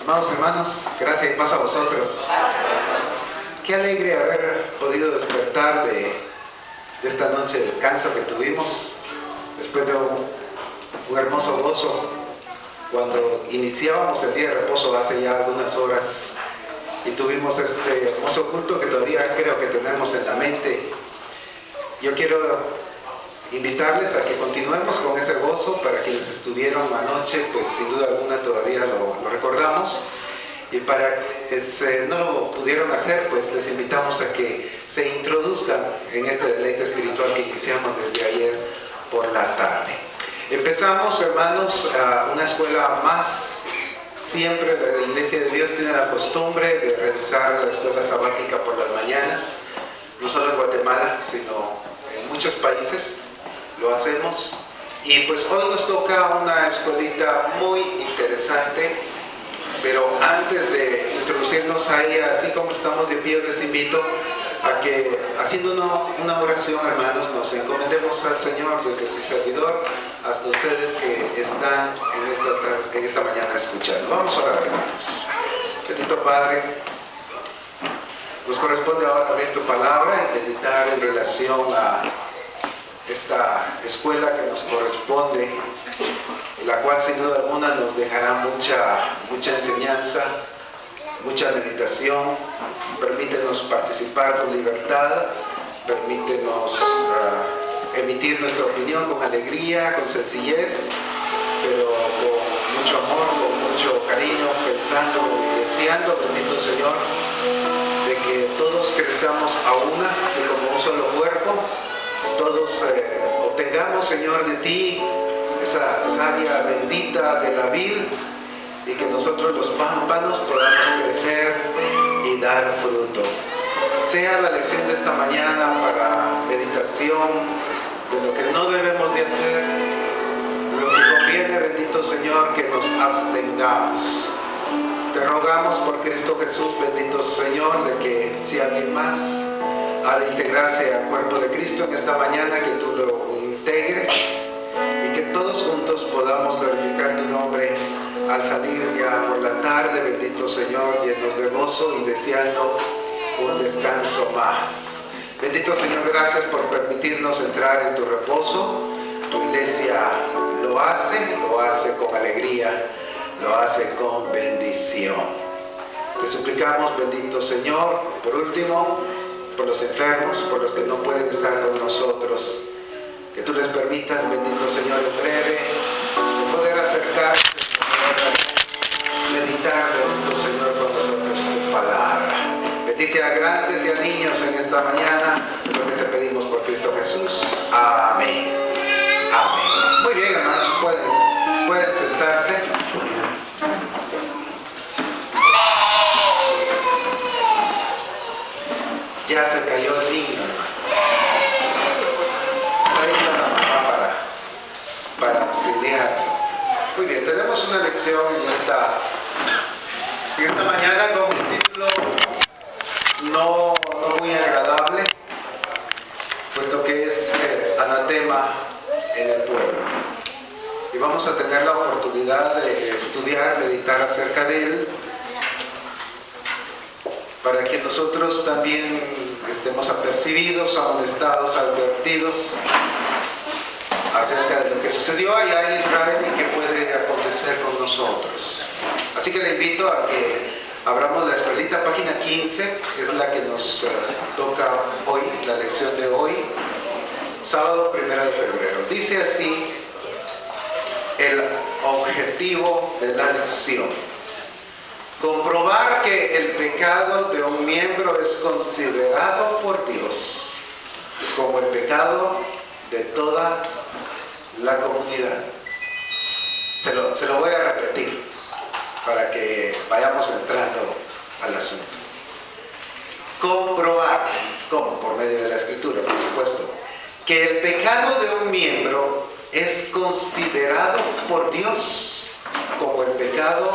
Amados hermanos, gracias y paz a vosotros. Qué alegre haber podido despertar de esta noche de descanso que tuvimos, después de un hermoso gozo, cuando iniciábamos el día de reposo hace ya algunas horas y tuvimos este hermoso culto que todavía creo que tenemos en la mente. Yo quiero invitarles a que continuemos con ese gozo. Para quienes estuvieron anoche, pues sin duda alguna todavía lo recordamos, y para quienes no lo pudieron hacer, pues les invitamos a que se introduzcan en este deleite espiritual que iniciamos desde ayer por la tarde. Empezamos, hermanos, una escuela más. Siempre la Iglesia de Dios tiene la costumbre de realizar la escuela sabática por las mañanas, no solo en Guatemala, sino en muchos países lo hacemos. Y pues hoy nos toca una escuelita muy interesante, pero antes de introducirnos a ella, así como estamos de pie, les invito a que, haciendo una oración, hermanos, nos encomendemos al Señor, desde su servidor hasta ustedes que están en esta mañana escuchando. Vamos a orar, hermanos. Bendito Padre, nos corresponde ahora abrir tu palabra y meditar en relación a esta escuela que nos corresponde, la cual sin duda alguna nos dejará mucha enseñanza, mucha meditación. Permítenos participar con libertad, permítenos emitir nuestra opinión con alegría, con sencillez, pero con mucho amor, con mucho cariño, pensando y deseando, bendito Señor, de que todos crezcamos a una y como un solo cuerpo, todos obtengamos, Señor, de ti esa savia bendita de la vid, y que nosotros los pámpanos podamos crecer y dar fruto. Sea la lección de esta mañana para meditación de lo que no debemos de hacer, lo que conviene, bendito Señor, que nos abstengamos. Te rogamos por Cristo Jesús, bendito Señor, de que si alguien más ha de integrarse al cuerpo de Cristo en esta mañana, que tú lo integres y que todos juntos podamos glorificar tu nombre al salir ya por la tarde, bendito Señor, llenos de gozo y deseando un descanso más. Bendito Señor, gracias por permitirnos entrar en tu reposo. Tu iglesia lo hace con alegría, lo hace con bendición. Te suplicamos, bendito Señor, por último, por los enfermos, por los que no pueden estar con nosotros, que tú les permitas, bendito Señor, en breve, poder acercarse, meditar, bendito Señor, con nosotros tu palabra. Bendice a grandes y a niños en esta mañana, lo que te pedimos por Cristo Jesús. Amén. Amén. Muy bien, hermanos, pueden sentarse. Ya se cayó el niño, ahí está la mamá para auxiliar. Muy bien, tenemos una lección en esta mañana con un título no muy agradable, puesto que es anatema en el pueblo. Y vamos a tener la oportunidad de estudiar, meditar acerca de él, para que nosotros también estemos apercibidos, amonestados, advertidos acerca de lo que sucedió allá en Israel y que puede acontecer con nosotros. Así que le invito a que abramos la escuelita, página 15, que es la que nos toca hoy, la lección de hoy, sábado 1 de febrero. Dice así el objetivo de la lección: comprobar que el pecado de un miembro es considerado por Dios como el pecado de toda la comunidad. Se lo voy a repetir para que vayamos entrando al asunto. Comprobar, ¿cómo? Por medio de la Escritura, por supuesto, que el pecado de un miembro es considerado por Dios como el pecado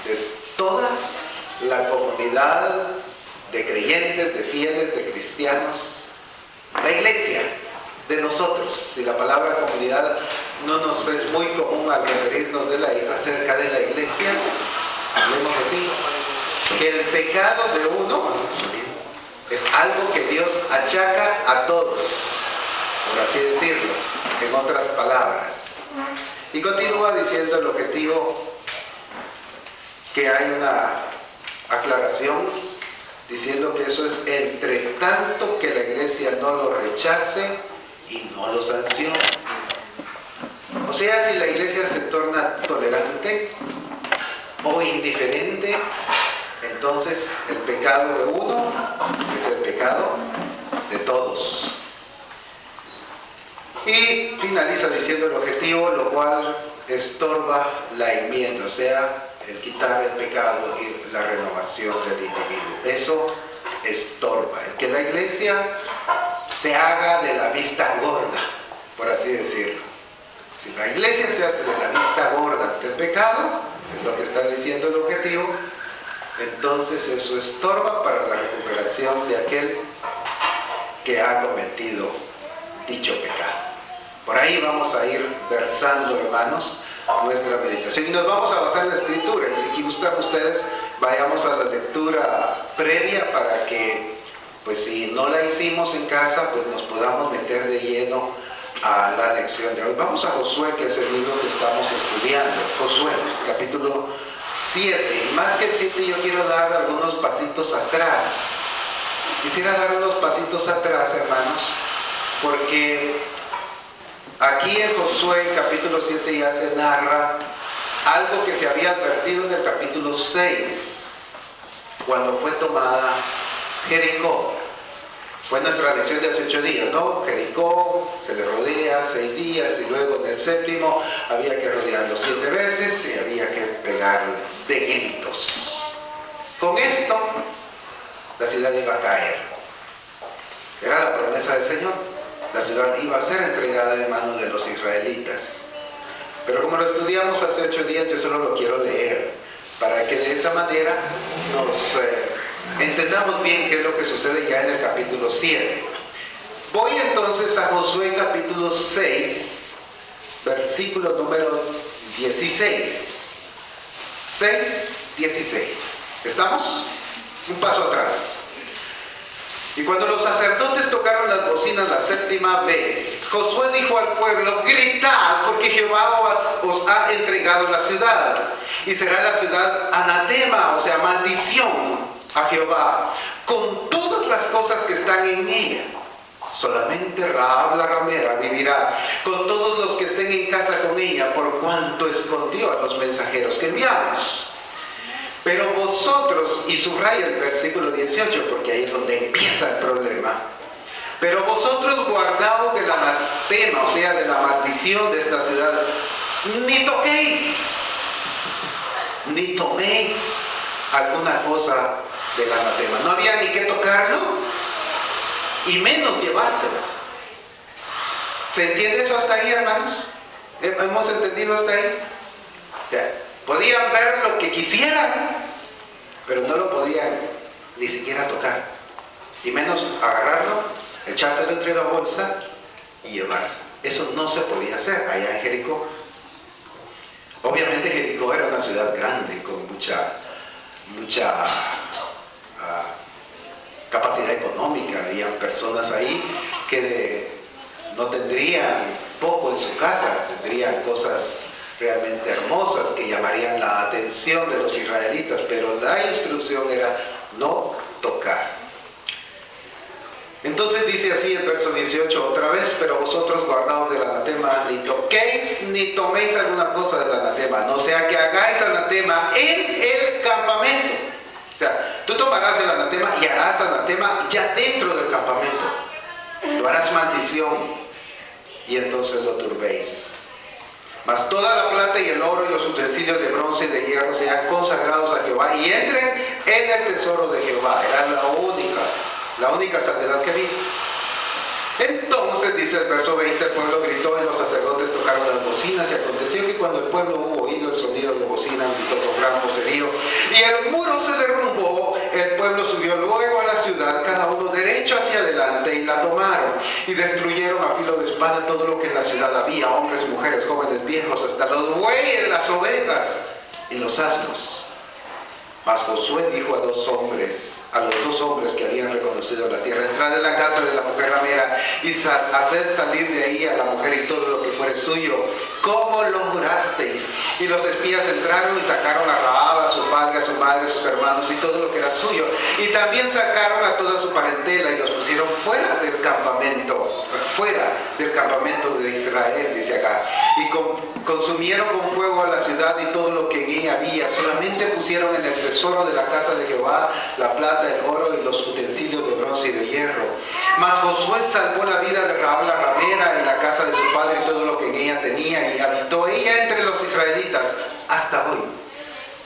de toda la comunidad de creyentes, de fieles, de cristianos, la iglesia de nosotros. Si la palabra comunidad no nos es muy común al referirnos acerca de la iglesia, hablemos así, que el pecado de uno es algo que Dios achaca a todos, por así decirlo, en otras palabras. Y continúa diciendo el objetivo, que hay una aclaración, diciendo que eso es entre tanto que la iglesia no lo rechace y no lo sancione. O sea, si la iglesia se torna tolerante o indiferente, entonces el pecado de uno es el pecado de todos. Y finaliza diciendo el objetivo, lo cual estorba la enmienda, o sea, el quitar el pecado y la renovación del individuo. Eso estorba. El que la iglesia se haga de la vista gorda, por así decirlo. Si la iglesia se hace de la vista gorda ante el pecado, es lo que está diciendo el objetivo, entonces eso estorba para la recuperación de aquel que ha cometido dicho pecado. Por ahí vamos a ir versando, hermanos, nuestra meditación. Y nos vamos a basar en la Escritura. Y si gustan ustedes, vayamos a la lectura previa para que, pues si no la hicimos en casa, pues nos podamos meter de lleno a la lección de hoy. Vamos a Josué, que es el libro que estamos estudiando. Josué, capítulo 7. Y más que el 7, yo quiero dar algunos pasitos atrás. Quisiera dar unos pasitos atrás, hermanos, porque aquí en Josué, capítulo 7, ya se narra algo que se había advertido en el capítulo 6, cuando fue tomada Jericó. Fue nuestra lección de hace 8 días, ¿no? Jericó se le rodea 6 días y luego en el 7º había que rodearlo 7 veces y había que pegar de gritos. Con esto, la ciudad iba a caer. Era la promesa del Señor. La ciudad iba a ser entregada en manos de los israelitas. Pero como lo estudiamos hace 8 días, yo solo lo quiero leer, para que de esa manera nos entendamos bien qué es lo que sucede ya en el capítulo 7. Voy entonces a Josué capítulo 6, versículo número 16. 6:16. ¿Estamos? Un paso atrás. Y cuando los sacerdotes tocaron las bocinas la 7ª vez, Josué dijo al pueblo: gritad, porque Jehová os ha entregado la ciudad, y será la ciudad anatema, o sea, maldición a Jehová, con todas las cosas que están en ella. Solamente Rahab la ramera vivirá, con todos los que estén en casa con ella, por cuanto escondió a los mensajeros que enviamos. Pero vosotros, y subraya el versículo 18, porque ahí es donde empieza el problema, pero vosotros guardaos del anatema, o sea, de la maldición de esta ciudad, ni toquéis, ni toméis alguna cosa del anatema. No había ni que tocarlo, y menos llevárselo. ¿Se entiende eso hasta ahí, hermanos? ¿Hemos entendido hasta ahí? Ya. Podían ver lo que quisieran, pero no lo podían ni siquiera tocar, y menos agarrarlo, echárselo entre la bolsa y llevarse. Eso no se podía hacer allá en Jericó. Obviamente Jericó era una ciudad grande, con mucha capacidad económica. Habían personas ahí que no tendrían poco en su casa, tendrían cosas realmente hermosas que llamarían la atención de los israelitas, pero la instrucción era no tocar. Entonces dice así el verso 18 otra vez: pero vosotros guardaos del anatema, ni toquéis ni toméis alguna cosa del anatema, no sea que hagáis anatema en el campamento. O sea, tú tomarás el anatema y harás anatema ya dentro del campamento. Lo harás maldición y entonces lo turbéis. Mas toda la plata y el oro y los utensilios de bronce y de hierro sean consagrados a Jehová y entren en el tesoro de Jehová. Era la única santidad que había. Entonces, dice el verso 20, el pueblo gritó y los sacerdotes tocaron las bocinas, y aconteció que cuando el pueblo hubo oído el sonido de bocinas, gritó con gran vocerío, y el muro se derrumbó. El pueblo subió luego a la ciudad, cada uno derecho hacia adelante, y la tomaron, y destruyeron a filo de espada todo lo que en la ciudad había, hombres, mujeres, jóvenes, viejos, hasta los bueyes, las ovejas y los asnos. Mas Josué dijo a los dos hombres que habían reconocido la tierra: entrad en la casa de la mujer ramera y haced salir de ahí a la mujer y todo lo que fuere suyo, como lo jurasteis. Y los espías entraron y sacaron a Rahab, a su padre, a su madre, a sus hermanos y todo lo que era suyo. Y también sacaron a toda su parentela y los pusieron fuera del campamento de Israel, dice acá. Y consumieron con fuego a la ciudad y todo lo que en ella había. Solamente pusieron en el tesoro de la casa de Jehová la plata, el oro y los utensilios de bronce y de hierro. Mas Josué salvó la vida de Rahab la ramera en la casa de su padre y todo lo que en ella tenía, y habitó ella entre los israelitas hasta hoy,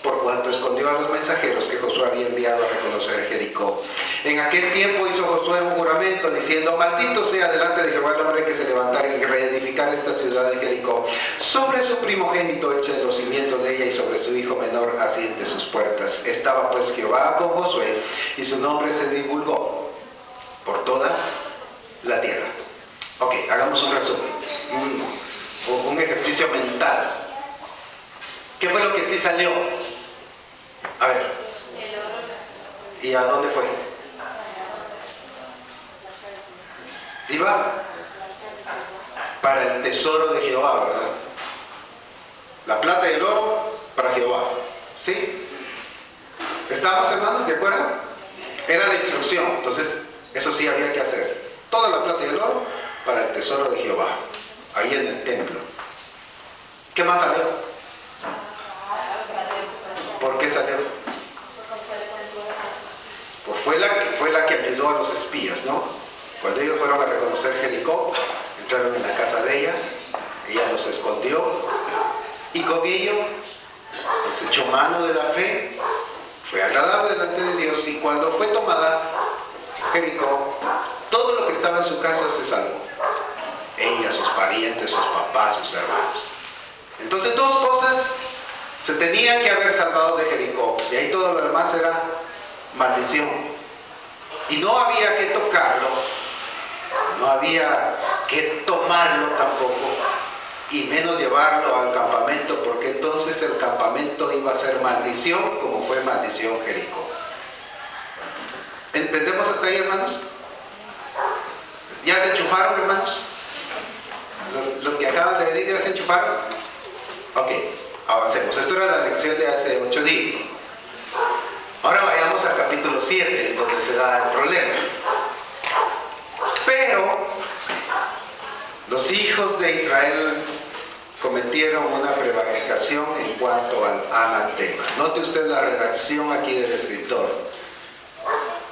por cuanto escondió a los mensajeros que Josué había enviado a reconocer Jericó. En aquel tiempo hizo Josué un juramento diciendo: maldito sea delante de Jehová el hombre que se levantara y reedificara esta ciudad de Jericó. Sobre su primogénito eche los cimientos de ella y sobre su hijo menor asiente sus puertas. Estaba pues Jehová con Josué y su nombre se divulgó por toda la tierra. Ok, hagamos un resumen, un ejercicio mental. ¿Qué fue lo que sí salió? A ver. ¿Y a dónde fue? Iba para el tesoro de Jehová, ¿verdad? La plata y el oro para Jehová. ¿Sí? ¿Estamos, hermanos? ¿De acuerdo? Era la instrucción. Entonces, eso sí había que hacer. Toda la plata y el oro para el tesoro de Jehová, ahí en el templo. ¿Qué más salió? ¿Por qué salió? Pues fue la que ayudó a los espías, ¿no? Cuando ellos fueron a reconocer Jericó, entraron en la casa de ella los escondió, y con ello pues echó mano de la fe, fue agradable delante de Dios, y cuando fue tomada Jericó, todo lo que estaba en su casa se salvó. Ella, sus parientes, sus papás, sus hermanos. Entonces dos cosas se tenían que haber salvado de Jericó, y ahí todo lo demás era maldición. Y no había que tocarlo, no había que tomarlo tampoco, y menos llevarlo al campamento, porque entonces el campamento iba a ser maldición, como fue maldición Jericó. ¿Entendemos hasta ahí, hermanos? ¿Ya se enchufaron, hermanos? Los que acaban de venir, ¿ya se enchufaron? Ok, avancemos. Esto era la lección de hace 8 días. Ahora vayamos al capítulo 7, donde se da el problema. Pero los hijos de Israel cometieron una prevaricación en cuanto al anatema. Note usted la redacción aquí del escritor.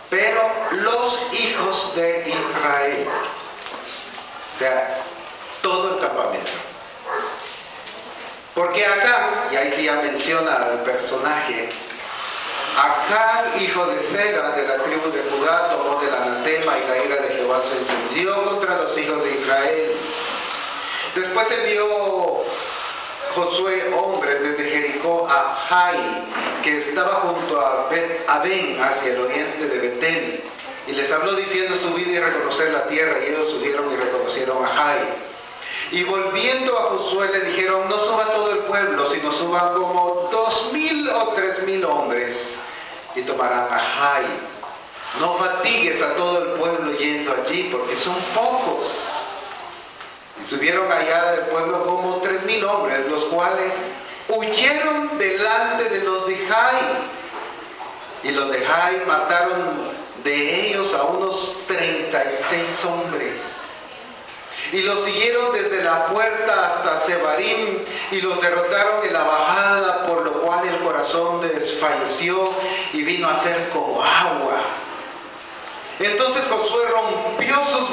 Pero los hijos de Israel, o sea, todo el campamento. Porque Acán, y ahí sí ya menciona al personaje, Acán, hijo de Zera, de la tribu de Judá, tomó del anatema, y la ira de Jehová se encendió contra los hijos de Israel. Después envió Josué hombres desde Jericó a Jai, que estaba junto a Bet-Aben, hacia el oriente de Betel, y les habló diciendo: subid y reconocer la tierra. Y ellos subieron y reconocieron a Jai. Y volviendo a Josué le dijeron: no suba todo el pueblo, sino suban como 2,000 o 3,000 hombres, y tomarán a Jai. No fatigues a todo el pueblo yendo allí, porque son pocos. Y subieron allá del pueblo como 3,000 hombres, los cuales huyeron delante de los de Jai. Y los de Jai mataron de ellos a unos 36 hombres. Y los siguieron desde la puerta hasta Sebarim, y los derrotaron en la bajada, por lo cual el corazón desfalleció y vino a ser como agua. Entonces Josué rompió sus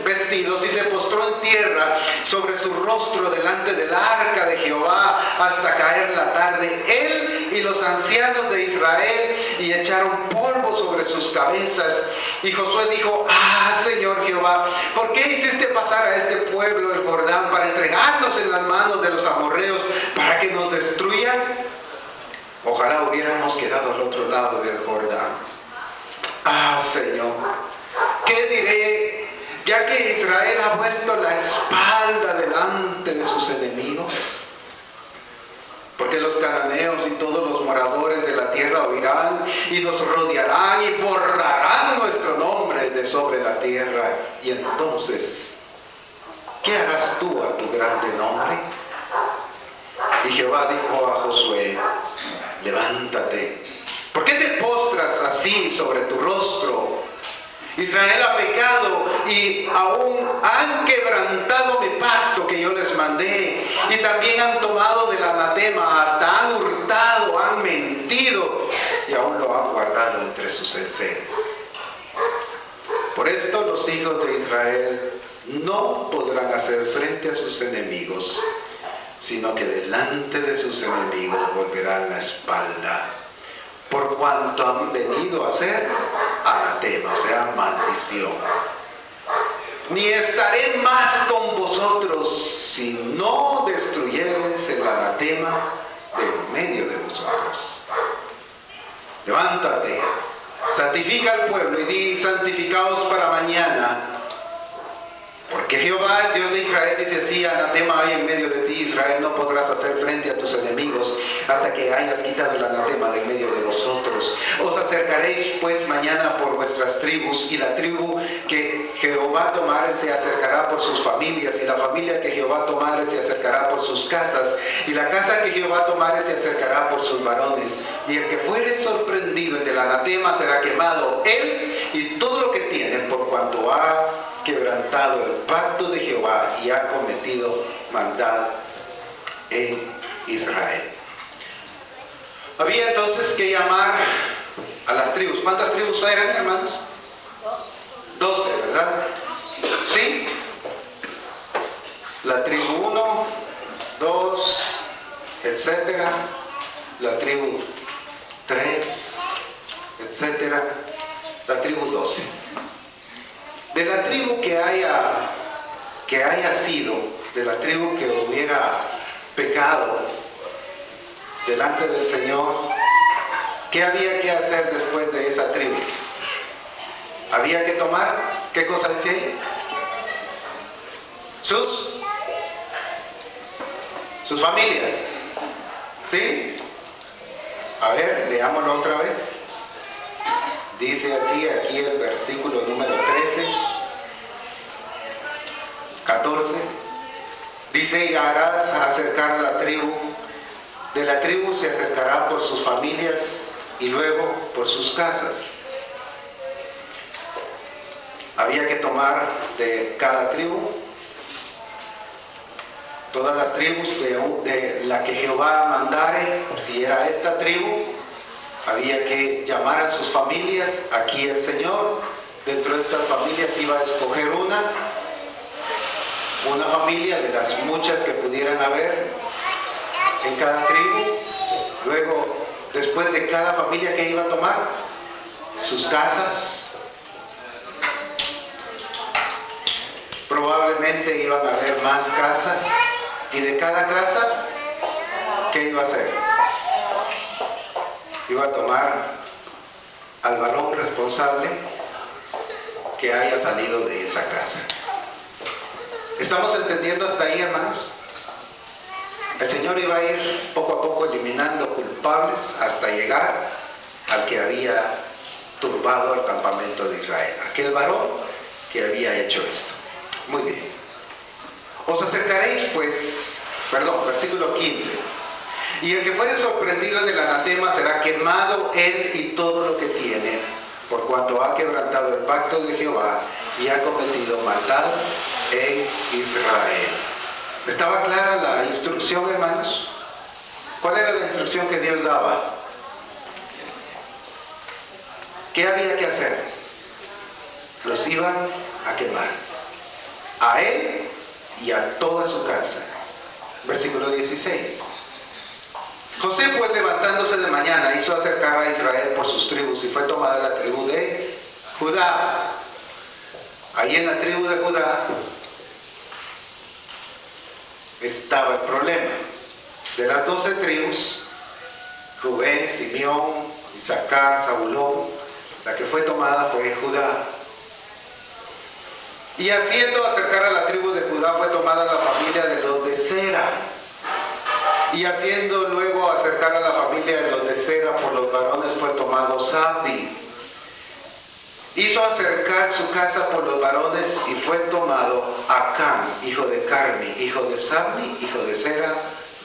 vestidos y se postró en tierra sobre su rostro delante del arca de Jehová hasta caer la tarde, él y los ancianos de Israel, y echaron polvo sobre sus cabezas. Y Josué dijo: ah, Señor Jehová, ¿por qué hiciste pasar a este pueblo el Jordán para entregarnos en las manos de los amorreos para que nos destruyan? Ojalá hubiéramos quedado al otro lado del Jordán. Ah, Señor, ¿qué diré? Ya que Israel ha vuelto la espalda delante de sus enemigos. Porque los cananeos y todos los moradores de la tierra oirán y nos rodearán y borrarán nuestro nombre de sobre la tierra. Y entonces, ¿qué harás tú a tu grande nombre? Y Jehová dijo a Josué: levántate. ¿Por qué te postras así sobre tu rostro? Israel ha pecado y aún han quebrantado mi pacto que yo les mandé, y también han tomado del anatema, hasta han hurtado, han mentido y aún lo han guardado entre sus enseres. Por esto los hijos de Israel no podrán hacer frente a sus enemigos, sino que delante de sus enemigos volverán la espalda, por cuanto han venido a ser anatema, o sea, maldición. Ni estaré más con vosotros, si no destruyeres el anatema de en medio de vosotros. Levántate, santifica al pueblo y di: santificaos para mañana. Porque Jehová, el Dios de Israel, dice así: anatema hay en medio de ti, Israel, no podrás hacer frente a tus enemigos hasta que hayas quitado el anatema de en medio de vosotros. Os acercaréis pues mañana por vuestras tribus, y la tribu que Jehová tomare se acercará por sus familias, y la familia que Jehová tomare se acercará por sus casas, y la casa que Jehová tomare se acercará por sus varones. Y el que fuere sorprendido en el anatema será quemado, él y todo lo que tiene, por cuanto ha quebrantado el pacto de Jehová y ha cometido maldad en Israel. Había entonces que llamar a las tribus. ¿Cuántas tribus eran, hermanos? 12, ¿verdad? ¿Sí? La tribu 1, 2, etcétera. La tribu 3, etcétera. La tribu 12. De la tribu que haya sido, de la tribu que hubiera pecado delante del Señor, ¿qué había que hacer después de esa tribu? Había que tomar, ¿qué cosa decía ahí? Sus familias. ¿Sí? A ver, leámoslo otra vez. Dice así aquí el versículo número 13, 14. Dice: y harás acercar a la tribu. De la tribu se acercará por sus familias y luego por sus casas. Había que tomar de cada tribu, todas las tribus de la que Jehová mandare. Si era esta tribu, había que llamar a sus familias. Aquí el Señor, dentro de estas familias, iba a escoger una familia de las muchas que pudieran haber en cada tribu. Luego, después de cada familia que iba a tomar, sus casas. Probablemente iban a haber más casas. Y de cada casa, ¿qué iba a hacer? Iba a tomar al varón responsable que haya salido de esa casa. ¿Estamos entendiendo hasta ahí, hermanos? El Señor iba a ir poco a poco eliminando culpables hasta llegar al que había turbado el campamento de Israel, aquel varón que había hecho esto. Muy bien. Os acercaréis pues, versículo 15. Y el que fuere sorprendido en el anatema será quemado él y todo lo que tiene, por cuanto ha quebrantado el pacto de Jehová y ha cometido maldad en Israel. ¿Estaba clara la instrucción, hermanos? ¿Cuál era la instrucción que Dios daba? ¿Qué había que hacer? Los iban a quemar, a él y a toda su casa. Versículo 16. José pues, levantándose de mañana, hizo acercar a Israel por sus tribus, y fue tomada la tribu de Judá. Ahí en la tribu de Judá estaba el problema. De las 12 tribus, Rubén, Simeón, Isaacar, Zabulón, la que fue tomada fue Judá. Y haciendo acercar a la tribu de Judá fue tomada la familia de los de Sera. Y haciendo luego acercar a la familia de los de Sera por los varones fue tomada tomado Zabdi. Hizo acercar su casa por los varones y fue tomado Acán, hijo de Carmi, hijo de Zabdi, hijo de Zera,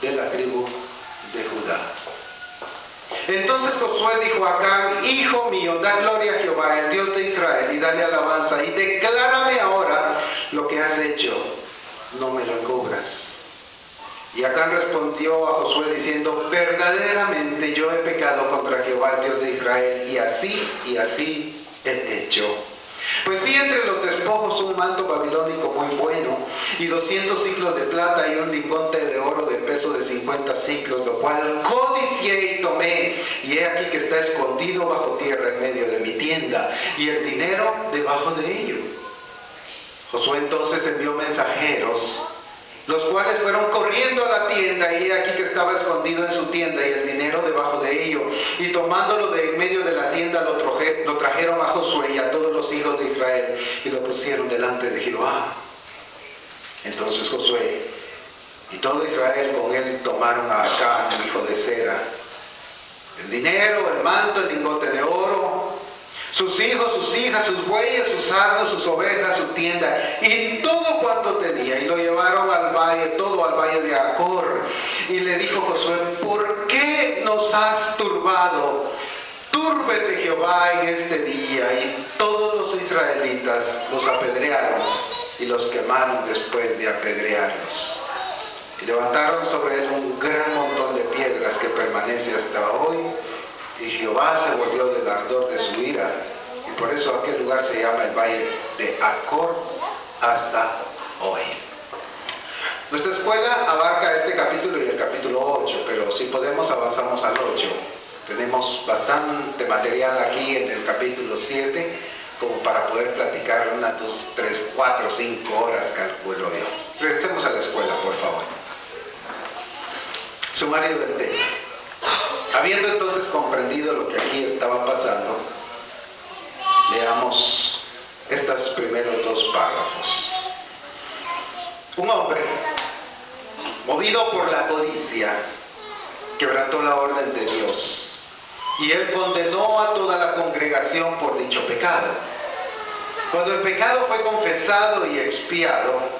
de la tribu de Judá. Entonces Josué dijo a Acán: hijo mío, da gloria a Jehová, el Dios de Israel, y dale alabanza, y declárame ahora lo que has hecho, no me lo encubras. Y Acán respondió a Josué diciendo: verdaderamente yo he pecado contra Jehová, el Dios de Israel, y así he hecho. Pues vi entre los despojos un manto babilónico muy bueno, y 200 siclos de plata, y un lingote de oro de peso de 50 siclos, lo cual codicié y tomé, y he aquí que está escondido bajo tierra en medio de mi tienda, y el dinero debajo de ello. Josué entonces envió mensajeros, los cuales fueron corriendo a la tienda, y he aquí que estaba escondido en su tienda y el dinero debajo de ello. Y tomándolo de en medio de la tienda, lo trajeron a Josué y a todos los hijos de Israel, y lo pusieron delante de Jehová. Entonces Josué y todo Israel con él tomaron a Acán, hijo de Zera, el dinero, el manto, el lingote de oro, sus hijos, sus hijas, sus bueyes, sus asnos, sus ovejas, su tienda y todo cuanto tenía, y lo llevaron al valle, todo al valle de Acor. Y le dijo Josué: ¿por qué nos has turbado? Túrbete Jehová en este día. Y todos los israelitas los apedrearon y los quemaron después de apedrearlos. Y levantaron sobre él un gran montón de piedras que permanece hasta hoy. Y Jehová se volvió del ardor de su ira, y por eso aquel lugar se llama el valle de Acor hasta hoy. Nuestra escuela abarca este capítulo y el capítulo 8, pero si podemos avanzamos al 8. Tenemos bastante material aquí en el capítulo 7, como para poder platicar unas 2, 3, 4, 5 horas, calculo yo. Regresemos a la escuela, por favor. Sumario del tema. Habiendo entonces comprendido lo que aquí estaba pasando, leamos estos primeros 2 párrafos. Un hombre, movido por la codicia, quebrantó la orden de Dios, y él condenó a toda la congregación por dicho pecado. Cuando el pecado fue confesado y expiado,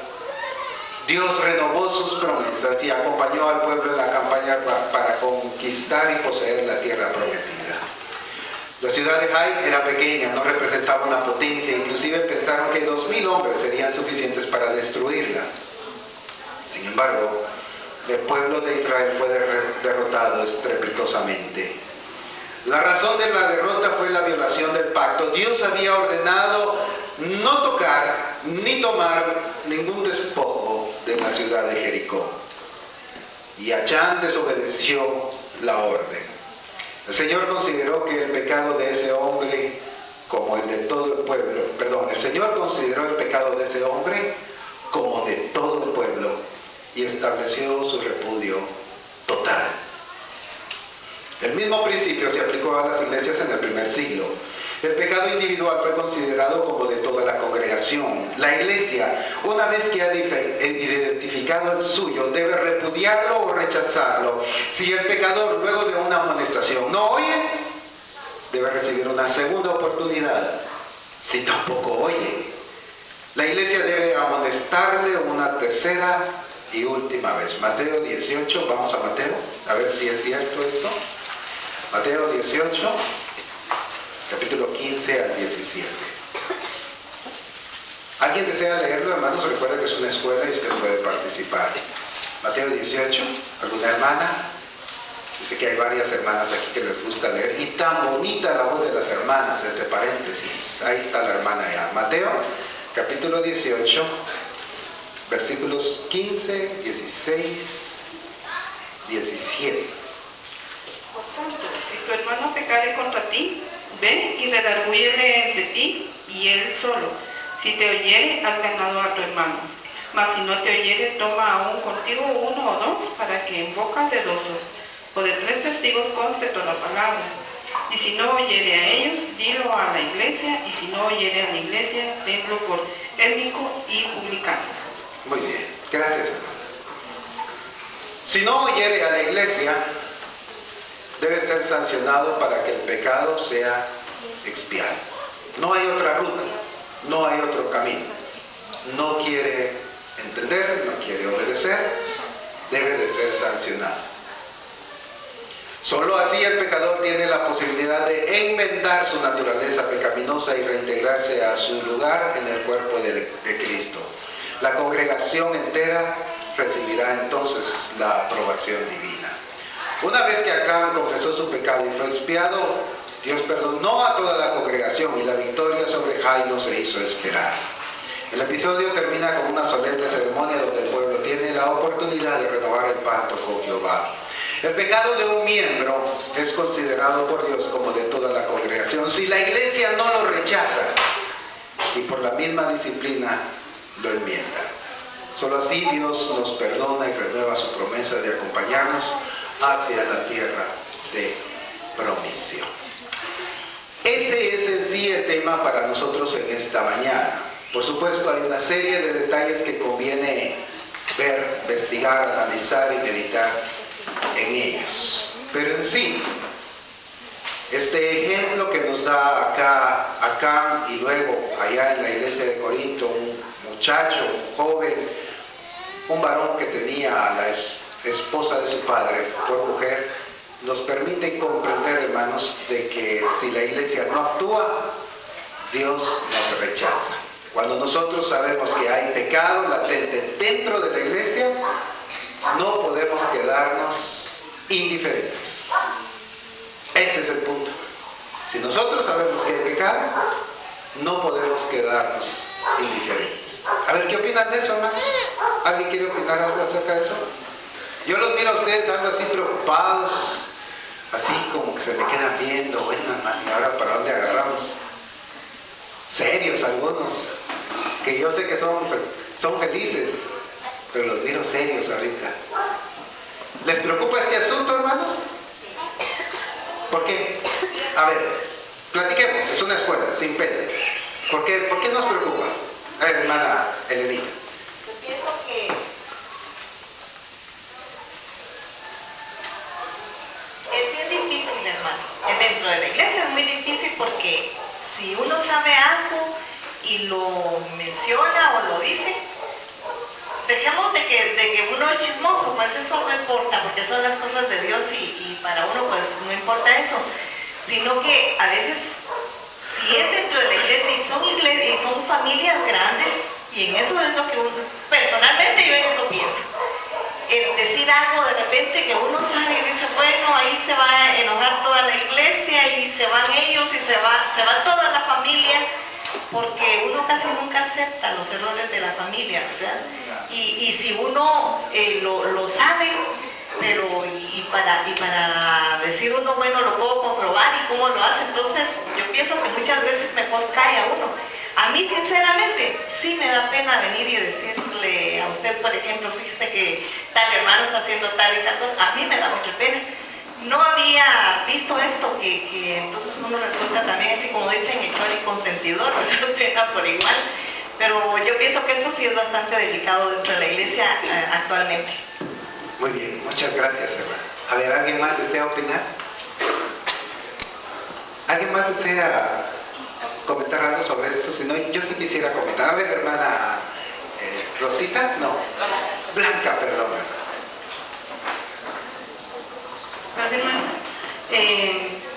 Dios renovó sus promesas y acompañó al pueblo en la campaña para conquistar y poseer la tierra prometida. La ciudad de Hai era pequeña, no representaba una potencia, inclusive pensaron que 2000 hombres serían suficientes para destruirla. Sin embargo, el pueblo de Israel fue derrotado estrepitosamente. La razón de la derrota fue la violación del pacto. Dios había ordenado no tocar ni tomar ningún despojo de la ciudad de Jericó. Y Achán desobedeció la orden. El Señor consideró que el pecado de ese hombre, como el de todo el pueblo, el Señor consideró el pecado de ese hombre como de todo el pueblo y estableció su repudio total. El mismo principio se aplicó a las iglesias en el primer siglo. El pecado individual fue considerado como de toda la congregación. La iglesia, una vez que ha identificado el suyo, debe repudiarlo o rechazarlo. Si el pecador, luego de una amonestación, no oye, debe recibir una segunda oportunidad. Si tampoco oye, la iglesia debe amonestarle una tercera y última vez. Mateo 18, vamos a Mateo, a ver si es cierto esto. Mateo 18, capítulo 15 al 17. ¿Alguien desea leerlo, hermanos? Recuerda que es una escuela y usted puede participar. Mateo 18, ¿alguna hermana? Dice que hay varias hermanas aquí que les gusta leer. Y tan bonita la voz de las hermanas, entre paréntesis. Ahí está la hermana ya. Mateo, capítulo 18, versículos 15, 16, 17. Por tanto, si tu hermano pecare contra ti, ve y redargúyele entre ti y él solo. Si te oyere, has ganado a tu hermano. Mas si no te oyere, toma aún contigo 1 o 2, para que en boca de 2 o de 3 testigos conste toda palabra. Y si no oyere a ellos, dilo a la iglesia, y si no oyere a la iglesia, tenlo por étnico y publicano. Muy bien, gracias, hermano. Si no oyere a la iglesia, debe ser sancionado para que el pecado sea expiado. No hay otra ruta, no hay otro camino. No quiere entender, no quiere obedecer, debe de ser sancionado. Solo así el pecador tiene la posibilidad de enmendar su naturaleza pecaminosa y reintegrarse a su lugar en el cuerpo de Cristo. La congregación entera recibirá entonces la aprobación divina. Una vez que Acán confesó su pecado y fue expiado, Dios perdonó a toda la congregación y la victoria sobre Jai no se hizo esperar. El episodio termina con una solemne ceremonia donde el pueblo tiene la oportunidad de renovar el pacto con Jehová. El pecado de un miembro es considerado por Dios como de toda la congregación. Si la iglesia no lo rechaza y por la misma disciplina lo enmienda. Solo así Dios nos perdona y renueva su promesa de acompañarnos hacia la tierra de promisión. Ese es en sí el tema para nosotros en esta mañana. Por supuesto, hay una serie de detalles que conviene ver, investigar, analizar y meditar en ellos. Pero en sí, este ejemplo que nos da acá y luego allá en la iglesia de Corinto, un muchacho, un joven, un varón que tenía a la esposa de su padre por mujer, nos permite comprender, hermanos, de que si la iglesia no actúa, Dios nos rechaza. Cuando nosotros sabemos que hay pecado latente dentro de la iglesia, no podemos quedarnos indiferentes. Ese es el punto. Si nosotros sabemos que hay pecado, no podemos quedarnos indiferentes. A ver, ¿qué opinan de eso, hermanos? ¿Alguien quiere opinar algo acerca de eso? Yo los miro a ustedes algo así preocupados, así como que se me quedan viendo, bueno, hermano, ¿y ahora para dónde agarramos? Serios algunos, que yo sé que son felices, pero los miro serios ahorita. ¿Les preocupa este asunto, hermanos? ¿Por qué? A ver, platiquemos, es una escuela, sin pena. ¿Por qué nos preocupa? A ver, hermana Elenita. Yo pienso que es bien difícil, hermano. Dentro de la iglesia es muy difícil porque si uno sabe algo y lo menciona o lo dice, dejemos de que uno es chismoso, pues eso no importa, porque son las cosas de Dios y para uno pues no importa eso, sino que a veces si es dentro de la iglesia y son familias grandes, y en eso es lo que uno, personalmente yo en eso pienso, el decir algo de repente que uno sabe y dice, bueno, ahí se va a enojar toda la iglesia y se van ellos y se va toda la familia, porque uno casi nunca acepta los errores de la familia, ¿verdad? Y si uno lo sabe, pero para decir uno, bueno, lo puedo comprobar y cómo lo hace, entonces yo pienso que muchas veces mejor calla uno. A mí, sinceramente, sí me da pena venir y decirle a usted, por ejemplo, fíjese que tal hermano está haciendo tal y tal cosa, a mí me da mucha pena. No había visto esto, que entonces uno resulta también así como dicen, echar y consentidor, ¿verdad? Pena por igual. Pero yo pienso que esto sí es bastante delicado dentro de la iglesia actualmente. Muy bien, muchas gracias, hermano. A ver, ¿alguien más desea opinar? ¿Alguien más desea comentar algo sobre esto? Si no, yo sí quisiera comentar. A ver, hermana Rosita, no, Blanca, perdón. Hermano,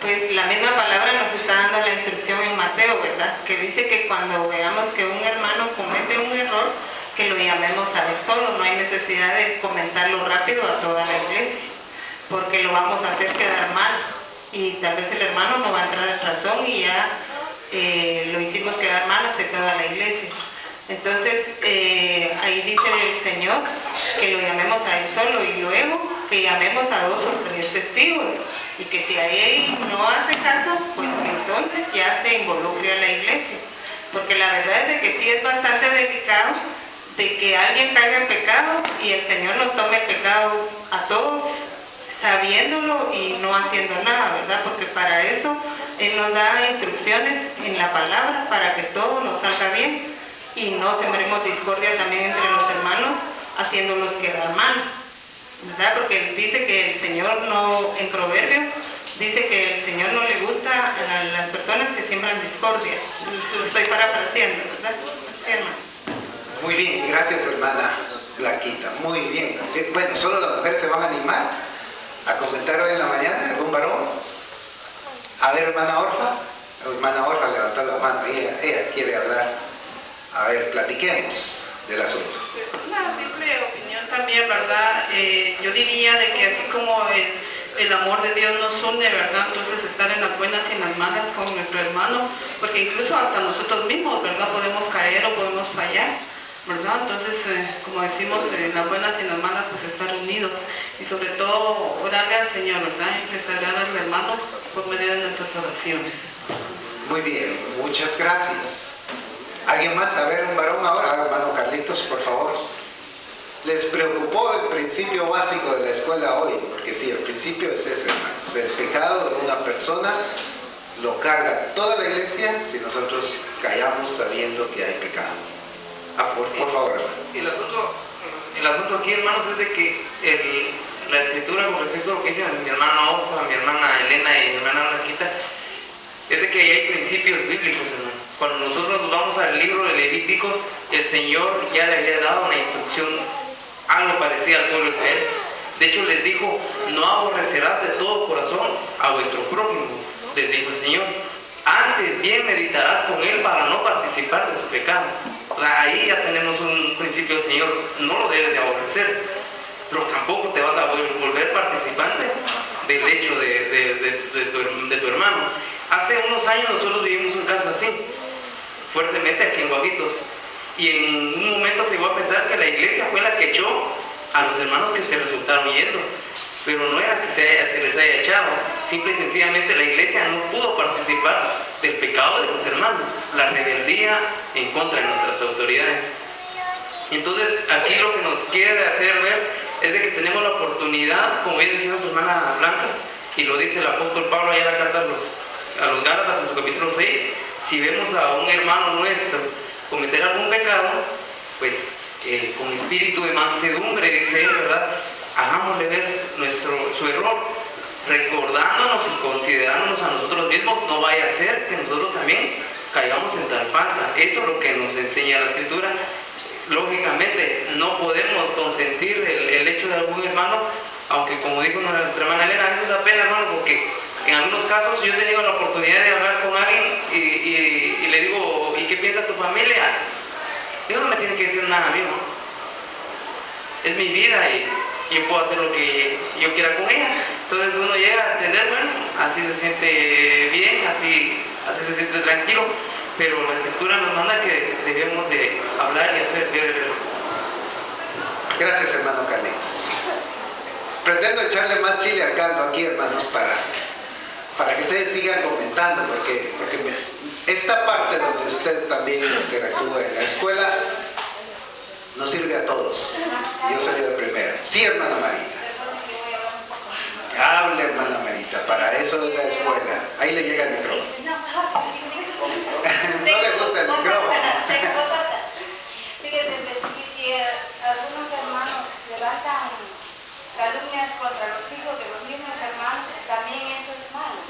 pues la misma palabra nos está dando la instrucción en Mateo, ¿verdad? Que dice que cuando veamos que un hermano comete un error, que lo llamemos a él solo, no hay necesidad de comentarlo rápido a toda la iglesia, porque lo vamos a hacer quedar mal y tal vez el hermano no va a entrar en razón y ya lo hicimos quedar mal ante toda la iglesia. Entonces ahí dice el Señor que lo llamemos a él solo y luego que llamemos a 2 o 3 testigos y que si a él no hace caso, pues entonces ya se involucre a la iglesia, porque la verdad es de que sí es bastante delicado de que alguien caiga en pecado y el Señor nos tome el pecado a todos sabiéndolo y no haciendo nada, ¿verdad? Porque para eso Él nos da instrucciones en la palabra para que todo nos salga bien y no sembremos discordia también entre los hermanos haciéndolos quedar mal, ¿verdad? Porque dice que el Señor no, en Proverbios, las personas que siembran discordia. Lo estoy parafraseando, ¿verdad? Sí, hermano. Muy bien, gracias hermana Blanquita, muy bien. Bueno, ¿solo las mujeres se van a animar a comentar hoy en la mañana? ¿Algún varón? A ver, hermana Orfa. Hermana Orfa levantó la mano, ella quiere hablar. A ver, platiquemos del asunto. Pues una simple opinión también, ¿verdad? Yo diría de que así como el amor de Dios nos une, ¿verdad? Entonces estar en las buenas y en las malas con nuestro hermano, porque incluso hasta nosotros mismos, ¿verdad? Podemos caer o podemos fallar, ¿verdad? Entonces, como decimos, en las buenas y en las malas, pues estar unidos y sobre todo orarle al Señor, ¿verdad? Y restaurar al hermano por medio de nuestras oraciones. Muy bien, muchas gracias. ¿Alguien más? A ver, un varón ahora, hermano Carlitos, por favor. ¿Les preocupó el principio básico de la escuela hoy? Porque sí, el principio es ese, hermanos. El pecado de una persona lo carga toda la iglesia si nosotros callamos sabiendo que hay pecado. Por favor, hermano. El asunto aquí, hermanos, es de que la escritura, con respecto a lo que dicen mi hermana Orfa, mi hermana Elena y mi hermana Blanquita, es de que ahí hay principios bíblicos, hermano. Cuando nosotros vamos al libro de Levítico, el Señor ya le había dado una instrucción, algo parecido al pueblo de Israel. De hecho, les dijo, no aborrecerás de todo corazón a vuestro prójimo, les dijo el Señor. Antes bien meditarás con él para no participar de su pecado. O sea, ahí ya tenemos un principio del Señor, no lo debes de aborrecer, pero tampoco te vas a volver participante del hecho de tu hermano. Hace unos años nosotros vivimos un caso así, fuertemente aquí en Guajitos, y en un momento se llegó a pensar que la iglesia fue la que echó a los hermanos que se resultaron yendo, pero no era que se les haya echado, simple y sencillamente la iglesia no pudo participar del pecado de los hermanos, la rebeldía en contra de nuestras autoridades. Entonces aquí lo que nos quiere hacer ver es de que tenemos la oportunidad, como bien decía su hermana Blanca, y lo dice el apóstol Pablo allá en la carta a los Gálatas en su capítulo 6, si vemos a un hermano nuestro cometer algún pecado, pues con espíritu de mansedumbre, dice él, ¿verdad? Hagámosle ver su error, recordándonos y considerándonos a nosotros mismos, no vaya a ser que nosotros también caigamos en tal falta. Eso es lo que nos enseña la Escritura. Lógicamente no podemos consentir el hecho de algún hermano, aunque como dijo nuestra hermana Elena, a veces da pena, hermano, porque en algunos casos yo he tenido la oportunidad de hablar con alguien y le digo, ¿y qué piensa tu familia? Dios no me tiene que decir nada a mí, ¿no? Es mi vida y yo puedo hacer lo que yo quiera con ella. Entonces uno llega a entender, bueno, así se siente bien, así se siente tranquilo, pero la Escritura nos manda que debemos de hablar y hacer bien. Gracias, hermano Carlitos. Pretendo echarle más chile al caldo aquí, hermanos, para que ustedes sigan comentando, porque esta parte donde usted también interactúa en la escuela nos sirve a todos. Yo soy el primero. Sí, hermana Marita. Hable, hermana Marita, para eso es la escuela. Ahí le llega el micrófono. No le gusta el micrófono. Fíjese, si algunos hermanos levantan calumnias contra los hijos de los mismos hermanos, también eso es malo.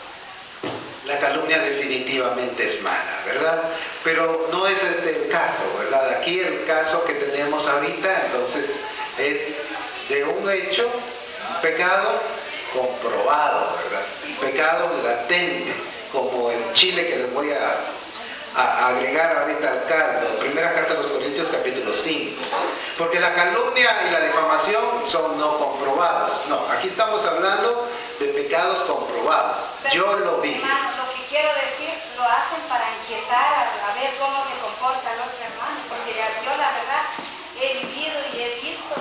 La calumnia definitivamente es mala, ¿verdad? Pero no es este el caso, ¿verdad? Aquí el caso que tenemos ahorita, entonces, es de un hecho, un pecado comprobado, ¿verdad? Un pecado latente, como el chile que les voy a agregar ahorita al caldo. Primera carta a los Corintios, capítulo 5. Porque la calumnia y la difamación son no comprobados. No, aquí estamos hablando de pecados comprobados. Pero, yo lo vi. Hermano, lo que quiero decir, lo hacen para inquietar a ver cómo se comporta el otro hermano, porque yo la verdad he vivido y he visto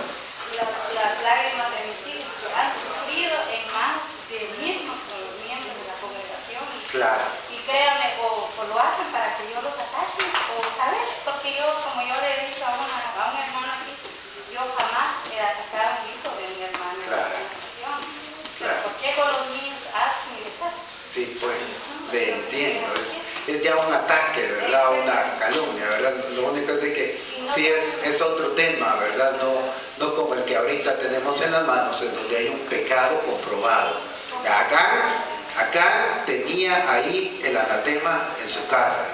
las lágrimas de mis hijos que han sufrido en manos de mismos miembros de la congregación. Claro. Y créanme, o lo hacen para que yo los ataque, o saber, porque yo, como yo le he dicho a un hermano aquí, yo jamás he atacado a un hijo de mi hermano en la congregación. Pero ¿por qué con los niños hacen y deshacen? Sí, pues, le entiendo. Es ya un ataque, ¿verdad? Una calumnia, ¿verdad? Lo único es de que sí es otro tema, ¿verdad? No como el que ahorita tenemos en las manos, en donde hay un pecado comprobado. Acán tenía ahí el anatema en su casa,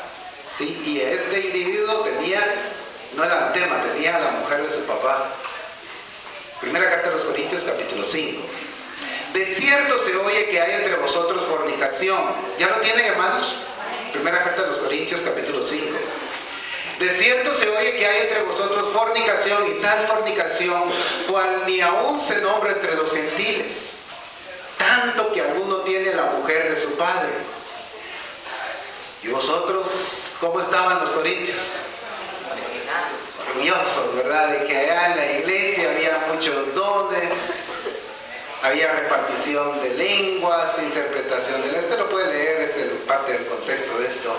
¿sí? Y este individuo tenía, no el anatema, tenía a la mujer de su papá. Primera carta a los Corintios, capítulo 5. De cierto se oye que hay entre vosotros fornicación. ¿Ya lo tienen, hermanos? Primera carta a los Corintios, capítulo 5. De cierto se oye que hay entre vosotros fornicación, y tal fornicación, cual ni aún se nombra entre los gentiles, tanto que alguno tiene la mujer de su padre. ¿Y vosotros cómo estaban los corintios? Orgullosos, ¿verdad? De que allá en la iglesia había muchos dones, había repartición de lenguas, interpretación de lenguas. Usted lo puede leer, es parte del contexto de esto.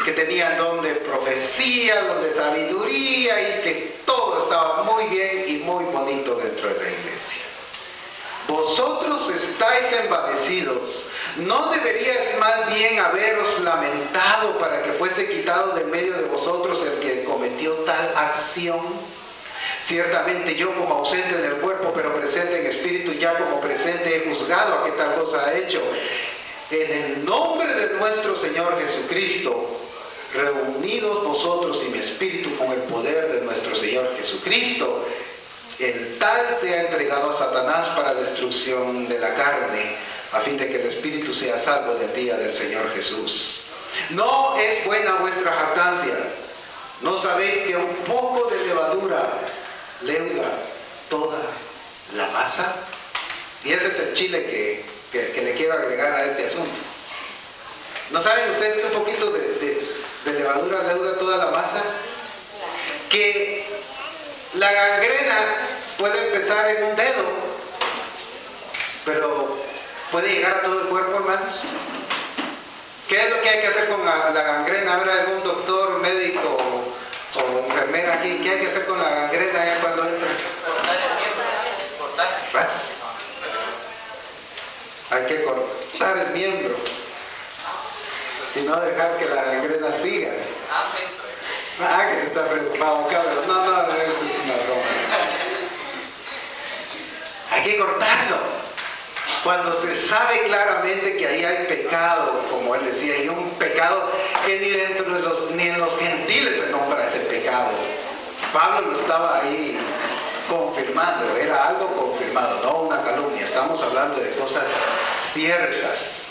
Que tenían don de profecía, don de sabiduría, y que todo estaba muy bien y muy bonito dentro de la iglesia. Vosotros estáis envanecidos. ¿No deberíais más bien haberos lamentado para que fuese quitado de medio de vosotros el que cometió tal acción? Ciertamente yo, como ausente en el cuerpo pero presente en espíritu, ya como presente he juzgado a qué tal cosa ha hecho. En el nombre de nuestro Señor Jesucristo, reunidos vosotros y mi espíritu con el poder de nuestro Señor Jesucristo, el tal sea entregado a Satanás para destrucción de la carne, a fin de que el espíritu sea salvo en el día del Señor Jesús. No es buena vuestra jactancia. ¿No sabéis que un poco de levadura leuda toda la masa? Y ese es el chile que le quiero agregar a este asunto. ¿No saben ustedes que un poquito de levadura leuda toda la masa? Que la gangrena puede empezar en un dedo, pero puede llegar a todo el cuerpo, hermanos. ¿Qué es lo que hay que hacer con la gangrena? ¿Habrá algún doctor, médico o enfermera aquí? ¿Qué hay que hacer con la gangrena ya cuando entra? Cortar el miembro. Cortar. Hay que cortar el miembro y no dejar que la gangrena siga. Que está preocupado, cabrón. No, eso es una broma. Hay que cortarlo. Cuando se sabe claramente que ahí hay pecado, como él decía, hay un pecado que ni en los gentiles se nombra ese pecado. Pablo lo estaba ahí confirmando, era algo confirmado, no una calumnia. Estamos hablando de cosas ciertas.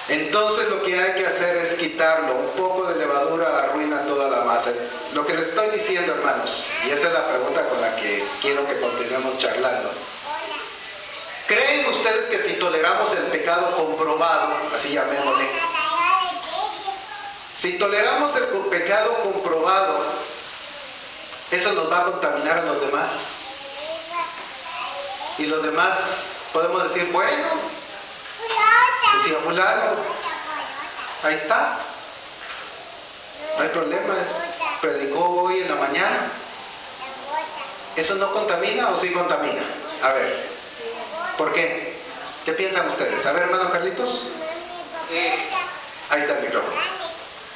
Entonces lo que hay que hacer es quitarlo. Un poco de levadura arruina toda la masa. Lo que les estoy diciendo, hermanos, y esa es la pregunta con la que quiero que continuemos charlando. ¿Creen ustedes que si toleramos el pecado comprobado, así llamémosle, si toleramos el pecado comprobado, eso nos va a contaminar a los demás? Y los demás podemos decir, bueno, si a fulano, ahí está, no hay problema, predicó hoy en la mañana. ¿Eso no contamina o sí contamina? A ver, ¿por qué? ¿Qué piensan ustedes? A ver, hermano Carlitos. Ahí está el micrófono.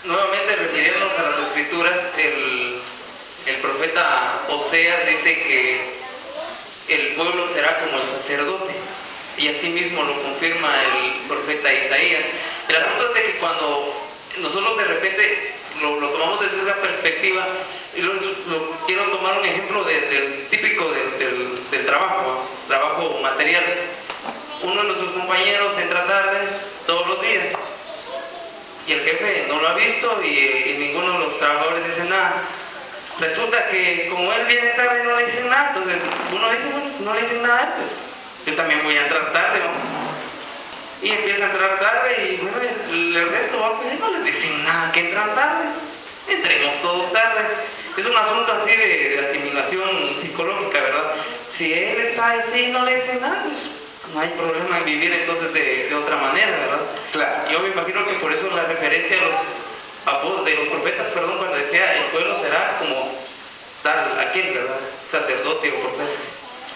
Nuevamente, refiriéndonos a las escrituras, el profeta Oseas dice que el pueblo será como el sacerdote, y así mismo lo confirma el profeta Isaías. El asunto es de que cuando nosotros de repente lo tomamos desde esa perspectiva, y quiero tomar un ejemplo típico del trabajo material. Uno de nuestros compañeros entra tarde todos los días, y el jefe no lo ha visto, y ninguno de los trabajadores dice nada. Resulta que como él viene tarde y no le dicen nada, entonces uno dice, bueno, no le dicen nada, pues yo también voy a entrar tarde, ¿no? Y empieza a entrar tarde, y bueno, el resto va, pues no les dicen nada, que entran tarde, entremos todos tarde. Es un asunto así de asimilación psicológica, ¿verdad? Si él está así y no le dicen nada, pues no hay problema en vivir entonces de otra manera, ¿verdad? Claro. Yo me imagino que por eso la referencia de los profetas, cuando decía el pueblo será como tal, aquel, ¿verdad? Sacerdote o profeta.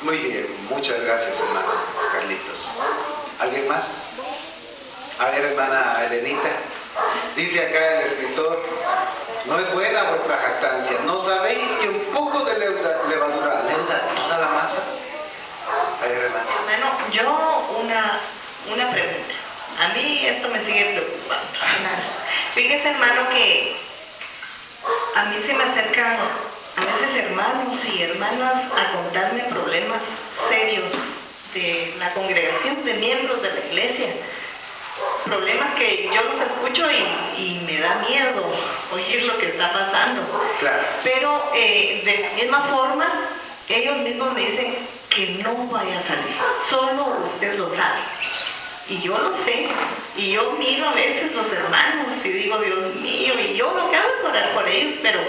Muy bien, muchas gracias, hermano Carlitos. ¿Alguien más? A ver, hermana Elenita. Dice acá el escritor, no es buena vuestra jactancia. ¿No sabéis que un poco de levadura leuda toda la masa? A ver, hermano. Hermano, yo una pregunta. A mí esto me sigue preocupando. Fíjese, hermano, que a mí se me acercan a veces hermanos y hermanas a contarme problemas serios de la congregación, de miembros de la iglesia. Problemas que yo los escucho y me da miedo oír lo que está pasando. Claro. Pero de la misma forma, ellos mismos me dicen que no vaya a salir. Solo usted lo sabe. Y yo lo sé. Y yo miro a veces los hermanos y digo, Dios mío, y yo lo que hago es orar por ellos, pero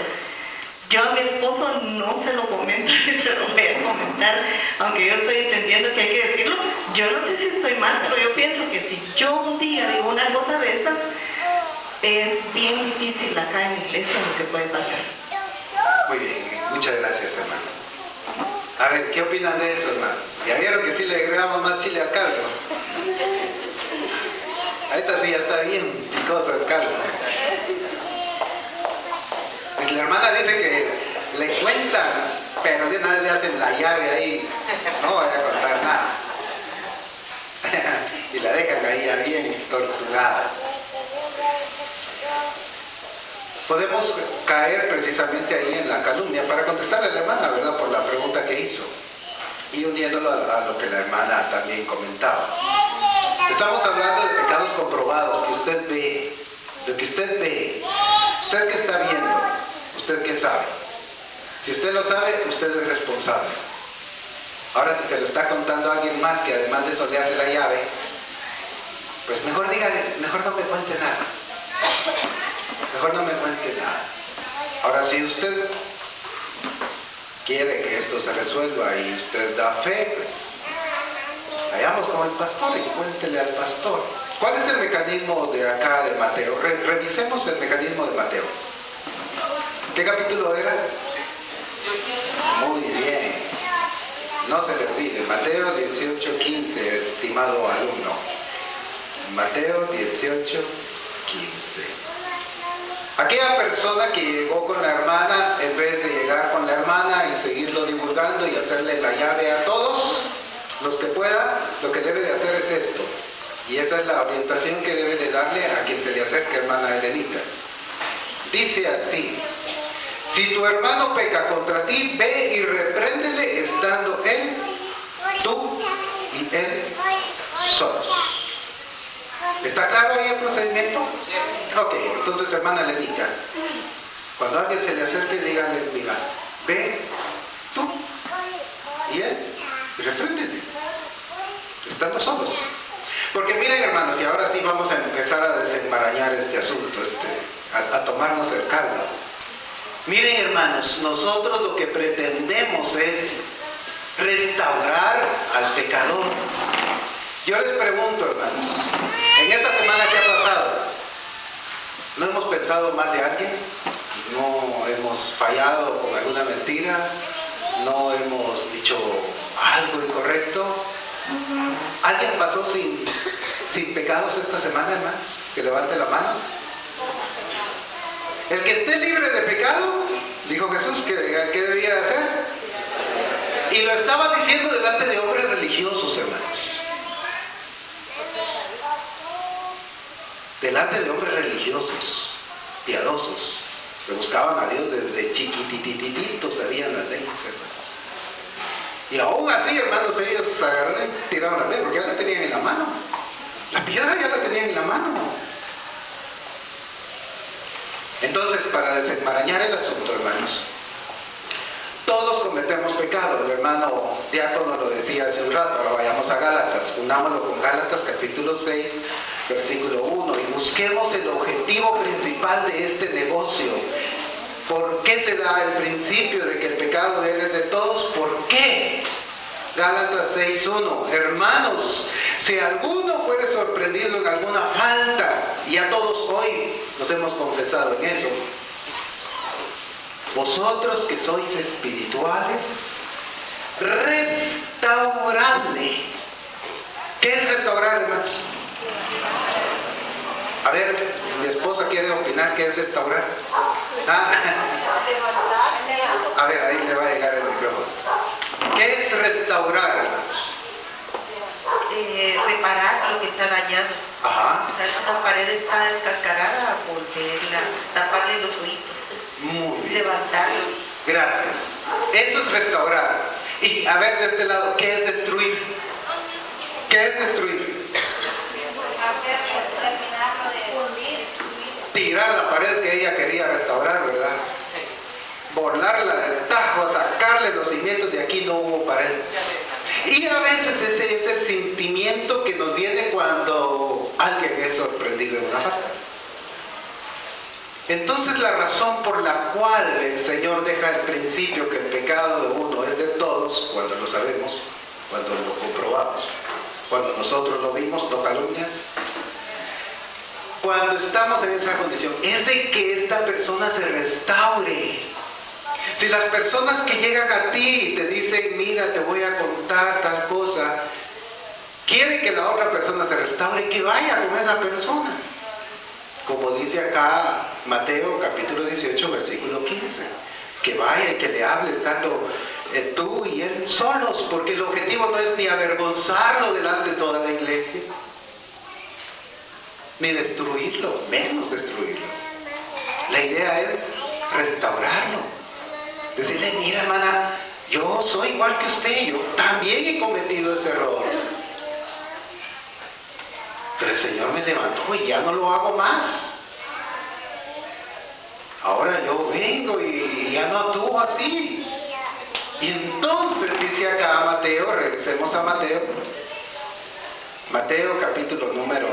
yo a mi esposo no se lo comento ni se lo voy a comentar, aunque yo estoy entendiendo que hay que decirlo. Yo no sé si estoy mal, pero yo pienso que si yo un día digo una cosa de esas, es bien difícil acá en la iglesia lo que puede pasar. Muy bien, muchas gracias, hermano. A ver, ¿qué opinan de eso, hermanos? ¿Ya vieron que sí le agregamos más chile al caldo? Esta sí ya está bien picosa el caldo. Pues la hermana dice que le cuentan, pero de una vez le hacen la llave ahí. No voy a contar nada. Y la dejan ahí ya bien torturada. Podemos caer precisamente ahí en la calumnia para contestarle a la hermana, ¿verdad? Por la pregunta que hizo. Y uniéndolo a lo que la hermana también comentaba. Estamos hablando de pecados comprobados que usted ve, lo que usted ve, usted que está viendo, usted que sabe. Si usted lo sabe, usted es responsable. Ahora, si se lo está contando a alguien más que además de eso le hace la llave, pues mejor dígale, mejor no me cuente nada. Mejor no me cuente nada. Ahora, si usted quiere que esto se resuelva y usted da fe, pues vayamos con el pastor y cuéntele al pastor. ¿Cuál es el mecanismo de acá de Mateo? Revisemos el mecanismo de Mateo. ¿Qué capítulo era? Muy bien. No se le olvide. Mateo 18:15, estimado alumno. Mateo 18:15. Aquella persona que llegó con la hermana, en vez de llegar con la hermana y seguirlo divulgando y hacerle la llave a todos los que pueda, lo que debe de hacer es esto. Y esa es la orientación que debe de darle a quien se le acerque, hermana Elenita. Dice así: si tu hermano peca contra ti, ve y repréndele estando él, tú y él solos. ¿Está claro ahí el procedimiento? Ok, entonces, hermana Elenita, cuando alguien se le acerque, dígale, mira, ve tú y él y repréndele estando solos. Porque miren, hermanos, y ahora sí vamos a empezar a desenmarañar este asunto, a tomarnos el caldo. Miren, hermanos, nosotros lo que pretendemos es restaurar al pecador. Yo les pregunto, hermanos, en esta semana que ha pasado, ¿no hemos pensado mal de alguien? ¿No hemos fallado con alguna mentira? ¿No hemos dicho algo incorrecto? ¿Alguien pasó sin pecados esta semana, hermanos? Que levante la mano. El que esté libre de pecado, dijo Jesús, que debía hacer. Y lo estaba diciendo delante de hombres religiosos, hermanos. Delante de hombres religiosos, piadosos, que buscaban a Dios desde chiquititititos, sabían las leyes, hermanos. Y aún así, hermanos, ellos agarraron y tiraron la piedra, porque ya la tenían en la mano. La piedra ya la tenían en la mano. Entonces, para desenmarañar el asunto, hermanos, todos cometemos pecado. El hermano diácono lo decía hace un rato. Ahora vayamos a Gálatas, unámoslo con Gálatas capítulo 6, versículo 1, y busquemos el objetivo principal de este negocio. ¿Por qué se da el principio de que el pecado debe de todos? ¿Por qué? Gálatas 6:1. Hermanos, si alguno fuere sorprendido en alguna falta, y a todos hoy nos hemos confesado en eso, vosotros que sois espirituales, restauradle. ¿Qué es restaurar, hermanos? A ver, mi esposa quiere opinar qué es restaurar. A ver, ahí le va a llegar el micrófono. ¿Qué es restaurar, hermanos? reparar lo que está dañado. Ajá. O sea, una pared está descascarada, volverla, taparle los oídos, Muy bien. levantarlo. Gracias. Eso es restaurar. Y a ver de este lado, ¿qué es destruir? ¿Qué es destruir? Terminarlo de destruir. Tirar la pared que ella quería restaurar, ¿verdad? Borlarla del tajo, sacarle los cimientos y aquí no hubo pared. Y a veces ese es el sentimiento que nos viene cuando alguien es sorprendido en una falta. Entonces la razón por la cual el Señor deja el principio que el pecado de uno es de todos, cuando lo sabemos, cuando lo comprobamos, cuando nosotros lo vimos, no calumnias, cuando estamos en esa condición, es de que esta persona se restaure. Si las personas que llegan a ti y te dicen, mira, te voy a contar tal cosa, quieren que la otra persona se restaure, que vaya con esa persona. Como dice acá Mateo capítulo 18, versículo 15, que vaya y que le hable estando tú y él solos, porque el objetivo no es ni avergonzarlo delante de toda la iglesia, ni destruirlo, menos destruirlo. La idea es restaurarlo. Decirle, mira hermana, yo soy igual que usted, yo también he cometido ese error. Pero el Señor me levantó y ya no lo hago más. Ahora yo vengo y ya no actúo así. Y entonces dice acá Mateo, regresemos a Mateo. Mateo capítulo número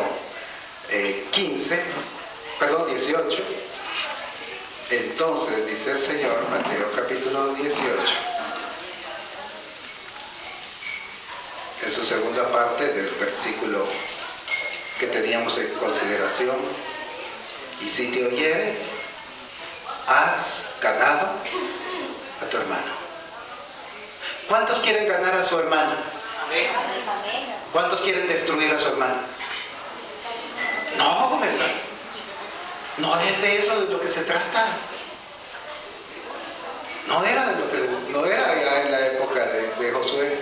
18. Entonces dice el Señor, Mateo capítulo 18, en su segunda parte del versículo que teníamos en consideración, y si te oyere, has ganado a tu hermano. ¿Cuántos quieren ganar a su hermano? ¿Cuántos quieren destruir a su hermano? No, ¿verdad? No es de eso de lo que se trata. No era ya en la época de Josué.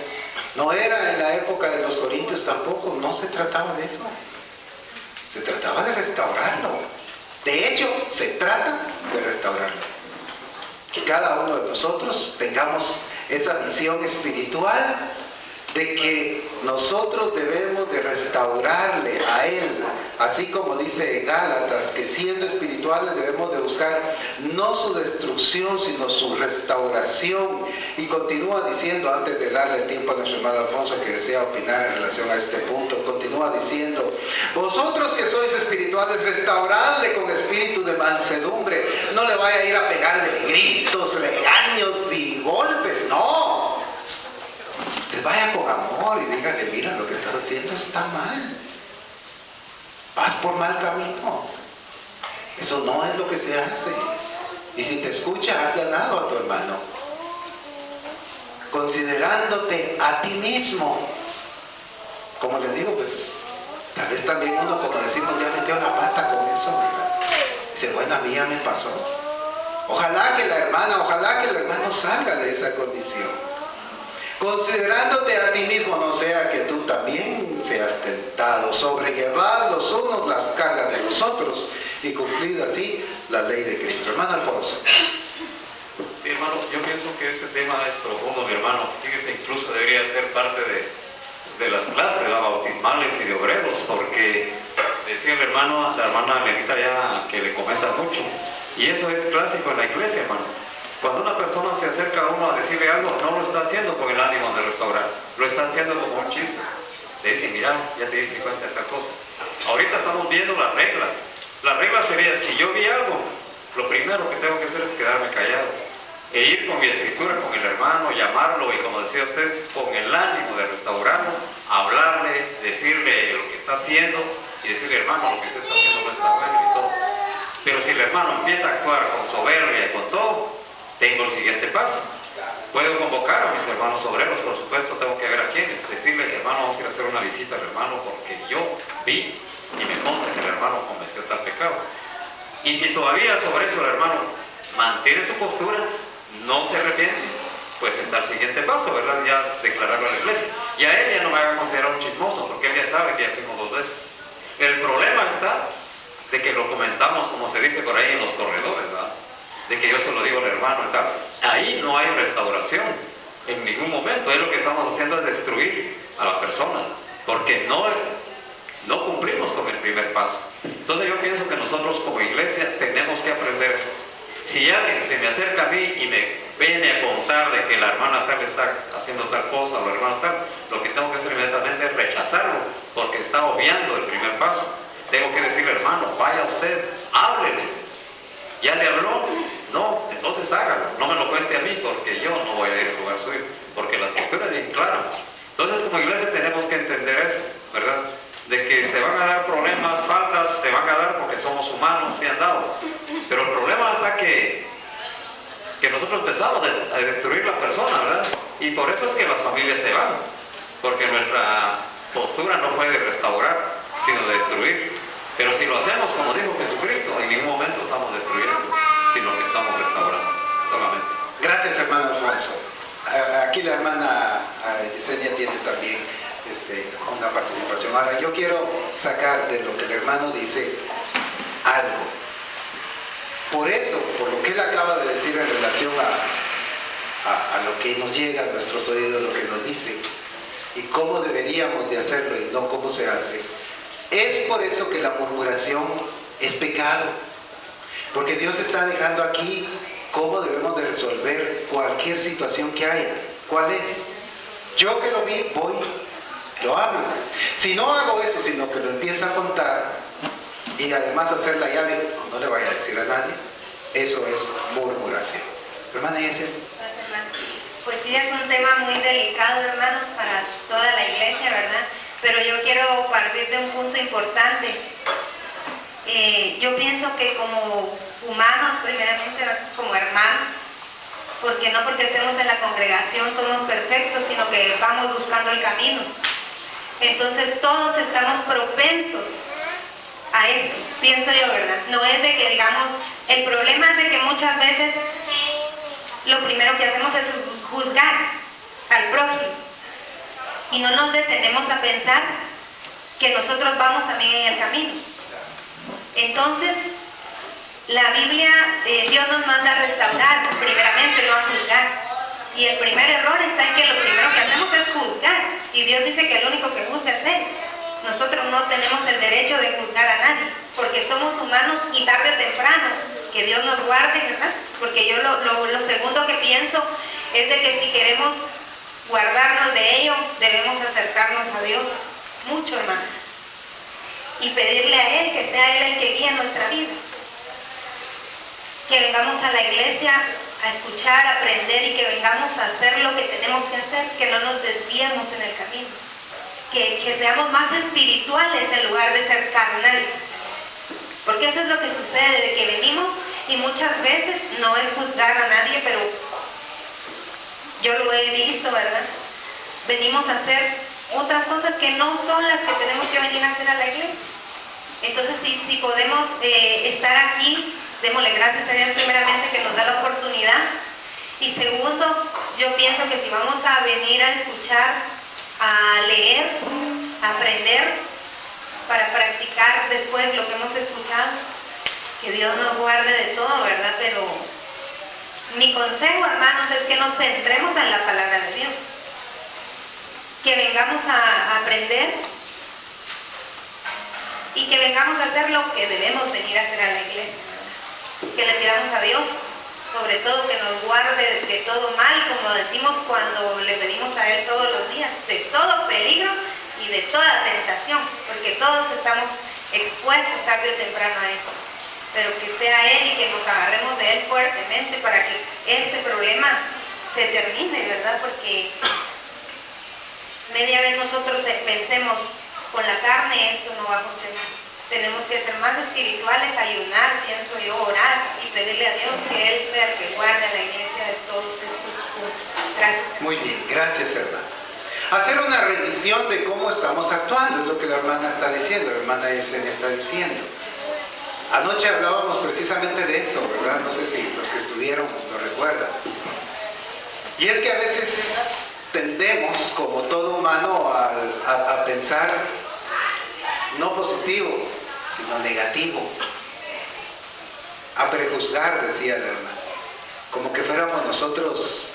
No era en la época de los corintios tampoco. No se trataba de eso. Se trataba de restaurarlo. De hecho, se trata de restaurarlo. Que cada uno de nosotros tengamos esa visión espiritual de que nosotros debemos de restaurarle a él, así como dice Gálatas, que siendo espirituales debemos de buscar no su destrucción, sino su restauración. Y continúa diciendo, antes de darle tiempo a nuestro hermano Alfonso que desea opinar en relación a este punto, continúa diciendo, vosotros que sois espirituales, restauradle con espíritu de mansedumbre, no le vaya a ir a pegarle gritos, regaños y golpes, no. Vaya con amor y dígale, mira, lo que estás haciendo está mal. Vas por mal camino. Eso no es lo que se hace. Y si te escucha, has ganado a tu hermano. Considerándote a ti mismo. Como les digo, pues, tal vez también uno, como decimos, ya metió la pata con eso, ¿verdad? Dice, bueno, a mí ya me pasó. Ojalá que el hermano salga de esa condición. Considerándote a ti mismo, no sea que tú también seas tentado, sobrellevad los unos las cargas de los otros y cumplid así la ley de Cristo. Hermano Alfonso. Sí, hermano, yo pienso que este tema es profundo, mi hermano. Fíjese, incluso debería ser parte de las clases, las bautismales y de obreros, porque decía el hermano, la hermana Lenita ya que le comenta mucho, y eso es clásico en la iglesia, hermano. Cuando una persona se acerca a uno a decirle algo, no lo está haciendo con el ánimo de restaurar, lo está haciendo como un chiste. Le dice, mira, ya te diste cuenta de esta cosa. Ahorita estamos viendo las reglas. La regla sería, si yo vi algo, lo primero que tengo que hacer es quedarme callado. E ir con mi escritura, con el hermano, llamarlo y como decía usted, con el ánimo de restaurarlo, hablarle, decirle lo que está haciendo y decirle, hermano, lo que usted está haciendo no está bueno y todo. Pero si el hermano empieza a actuar con soberbia y con todo, tengo el siguiente paso. Puedo convocar a mis hermanos obreros, por supuesto, tengo que ver a quiénes. Decirle, hermano, vamos a ir a hacer una visita al hermano porque yo vi y me consta que el hermano cometió tal pecado. Y si todavía sobre eso el hermano mantiene su postura, no se arrepiente, pues está el siguiente paso, ¿verdad? Ya declararlo a la iglesia. Y a él ya no me haga considerar un chismoso, porque él ya sabe que ya fuimos 2 veces. El problema está de que lo comentamos, como se dice por ahí en los corredores, ¿verdad? De que yo se lo digo al hermano y tal. Ahí no hay restauración en ningún momento. Ahí lo que estamos haciendo es destruir a la persona, porque no cumplimos con el primer paso. Entonces yo pienso que nosotros como iglesia tenemos que aprender eso. Si alguien se me acerca a mí y me viene a contar de que la hermana tal está haciendo tal cosa o el hermano tal, lo que tengo que hacer inmediatamente es rechazarlo, porque está obviando el primer paso. Tengo que decirle, hermano, vaya usted, háblele. ¿Ya le habló? No, entonces hágalo. No me lo cuente a mí, porque yo no voy a ir al lugar suyo, porque la escritura es bien clara. Entonces como iglesia tenemos que entender eso, ¿verdad? De que se van a dar problemas, faltas, se van a dar porque somos humanos, se han dado. Pero el problema está que nosotros empezamos a destruir la persona, ¿verdad? Y por eso es que las familias se van, porque nuestra postura no puede restaurar, sino destruir. Pero si lo hacemos como dijo Jesucristo, en ningún momento estamos destruyendo, sino que estamos restaurando solamente. Gracias, hermano Alfonso. Aquí la hermana Yesenia tiene también una participación. Ahora yo quiero sacar de lo que el hermano dice algo. Por eso, por lo que él acaba de decir en relación a lo que nos llega a nuestros oídos, lo que nos dice, y cómo deberíamos de hacerlo y no cómo se hace, es por eso que la murmuración es pecado. Porque Dios está dejando aquí cómo debemos de resolver cualquier situación que haya. ¿Cuál es? Yo que lo vi, voy, lo hablo. Si no hago eso, sino que lo empiezo a contar y además hacer la llave, no le vaya a decir a nadie, eso es murmuración. Hermana Yesenia. Gracias, hermano. Pues sí, es un tema muy delicado, hermanos, para toda la iglesia, ¿verdad? Pero yo quiero partir de un punto importante. Yo pienso que como humanos, primeramente, como hermanos, porque no porque estemos en la congregación somos perfectos, sino que vamos buscando el camino. Entonces todos estamos propensos a eso, pienso yo, ¿verdad? No es de que digamos, el problema es de que muchas veces lo primero que hacemos es juzgar al prójimo y no nos detenemos a pensar que nosotros vamos también en el camino. Entonces, la Biblia, Dios nos manda a restaurar, primeramente, no a juzgar. Y el primer error está en que lo primero que hacemos es juzgar. Y Dios dice que el único que juzga es Él. Nosotros no tenemos el derecho de juzgar a nadie, porque somos humanos y tarde o temprano, que Dios nos guarde, ¿verdad? Porque yo lo segundo que pienso es de que si queremos guardarnos de ello, debemos acercarnos a Dios mucho, hermano. Y pedirle a Él que sea Él el que guíe nuestra vida. Que vengamos a la iglesia a escuchar, a aprender y que vengamos a hacer lo que tenemos que hacer, que no nos desviemos en el camino. Que seamos más espirituales en lugar de ser carnales. Porque eso es lo que sucede, de que venimos y muchas veces no es juzgar a nadie, pero yo lo he visto, ¿verdad? Venimos a hacer otras cosas que no son las que tenemos que venir a hacer a la iglesia. Entonces, si podemos estar aquí, démosle gracias a Dios primeramente que nos da la oportunidad. Y segundo, yo pienso que si vamos a venir a escuchar, a leer, a aprender, para practicar después lo que hemos escuchado, que Dios nos guarde de todo, ¿verdad? Pero mi consejo, hermanos, es que nos centremos en la palabra de Dios. Que vengamos a aprender y que vengamos a hacer lo que debemos venir a hacer a la iglesia, ¿verdad? Que le pidamos a Dios, sobre todo, que nos guarde de todo mal, como decimos cuando le pedimos a Él todos los días, de todo peligro y de toda tentación, porque todos estamos expuestos tarde o temprano a eso. Pero que sea Él y que nos agarremos de Él fuertemente para que este problema se termine, ¿verdad? Porque media vez nosotros pensemos con la carne, esto no va a funcionar. Tenemos que ser más espirituales, ayunar, pienso yo, orar y pedirle a Dios que Él sea el que guarde a la iglesia de todos estos puntos. Gracias. Muy bien, gracias, hermana. Hacer una revisión de cómo estamos actuando, es lo que la hermana está diciendo, la hermana Yesenia está diciendo. Anoche hablábamos precisamente de eso, ¿verdad? No sé si los que estuvieron lo recuerdan. Y es que a veces tendemos, como todo humano, a pensar no positivo, sino negativo. A prejuzgar, decía la hermana. Como que fuéramos nosotros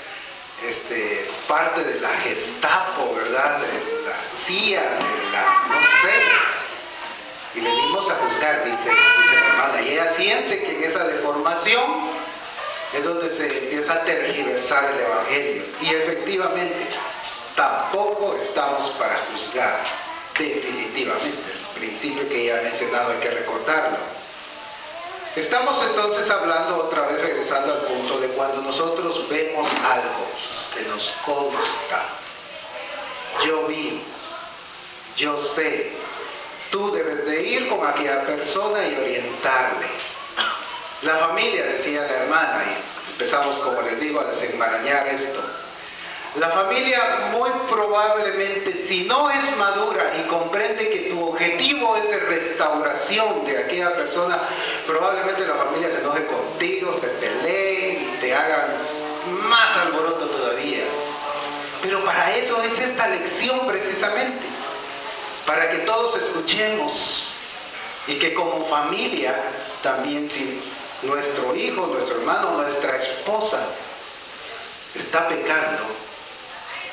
parte de la Gestapo, ¿verdad? De la CIA, no sé. Y venimos a juzgar, dice la hermana. Y ella siente que en esa deformación es donde se empieza a tergiversar el Evangelio. Y efectivamente, tampoco estamos para juzgar, definitivamente. El principio que ya he mencionado hay que recordarlo. Estamos entonces hablando otra vez, regresando al punto de cuando nosotros vemos algo que nos consta. Yo vi, yo sé, tú debes de ir con aquella persona y orientarle. La familia, decía la hermana, y empezamos, como les digo, a desenmarañar esto. La familia muy probablemente, si no es madura y comprende que tu objetivo es de restauración de aquella persona, probablemente la familia se enoje contigo, se peleen, te hagan más alboroto todavía. Pero para eso es esta lección precisamente, para que todos escuchemos y que como familia también, si nuestro hijo, nuestro hermano, nuestra esposa está pecando,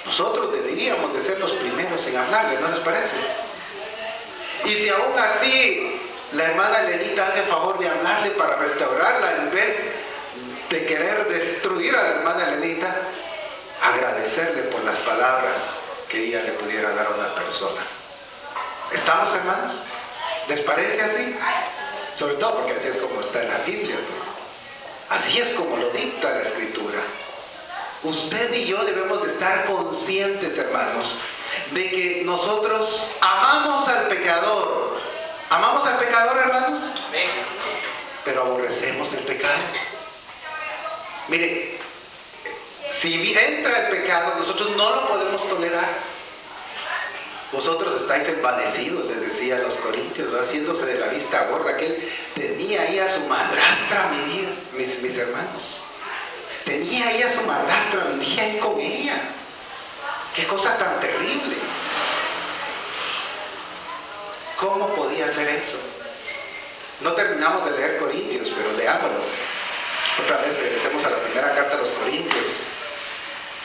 nosotros deberíamos de ser los primeros en hablarle, ¿no les parece? Y si aún así la hermana Elenita hace favor de hablarle para restaurarla en vez de querer destruir a la hermana Elenita, agradecerle por las palabras que ella le pudiera dar a una persona. ¿Estamos, hermanos? ¿Les parece así? Sobre todo porque así es como está en la Biblia, ¿no? Así es como lo dicta la Escritura. Usted y yo debemos de estar conscientes, hermanos, de que nosotros amamos al pecador. ¿Amamos al pecador, hermanos? Pero aborrecemos el pecado. Mire, si entra el pecado, nosotros no lo podemos tolerar. Vosotros estáis envanecidos, les decía a los corintios, haciéndose de la vista gorda, que él tenía ahí a su madrastra, mis hermanos. Tenía ahí a su madrastra, vivía ahí con ella. Qué cosa tan terrible. ¿Cómo podía hacer eso? No terminamos de leer Corintios, pero leámoslo. Otra vez regresemos a la primera carta a los Corintios,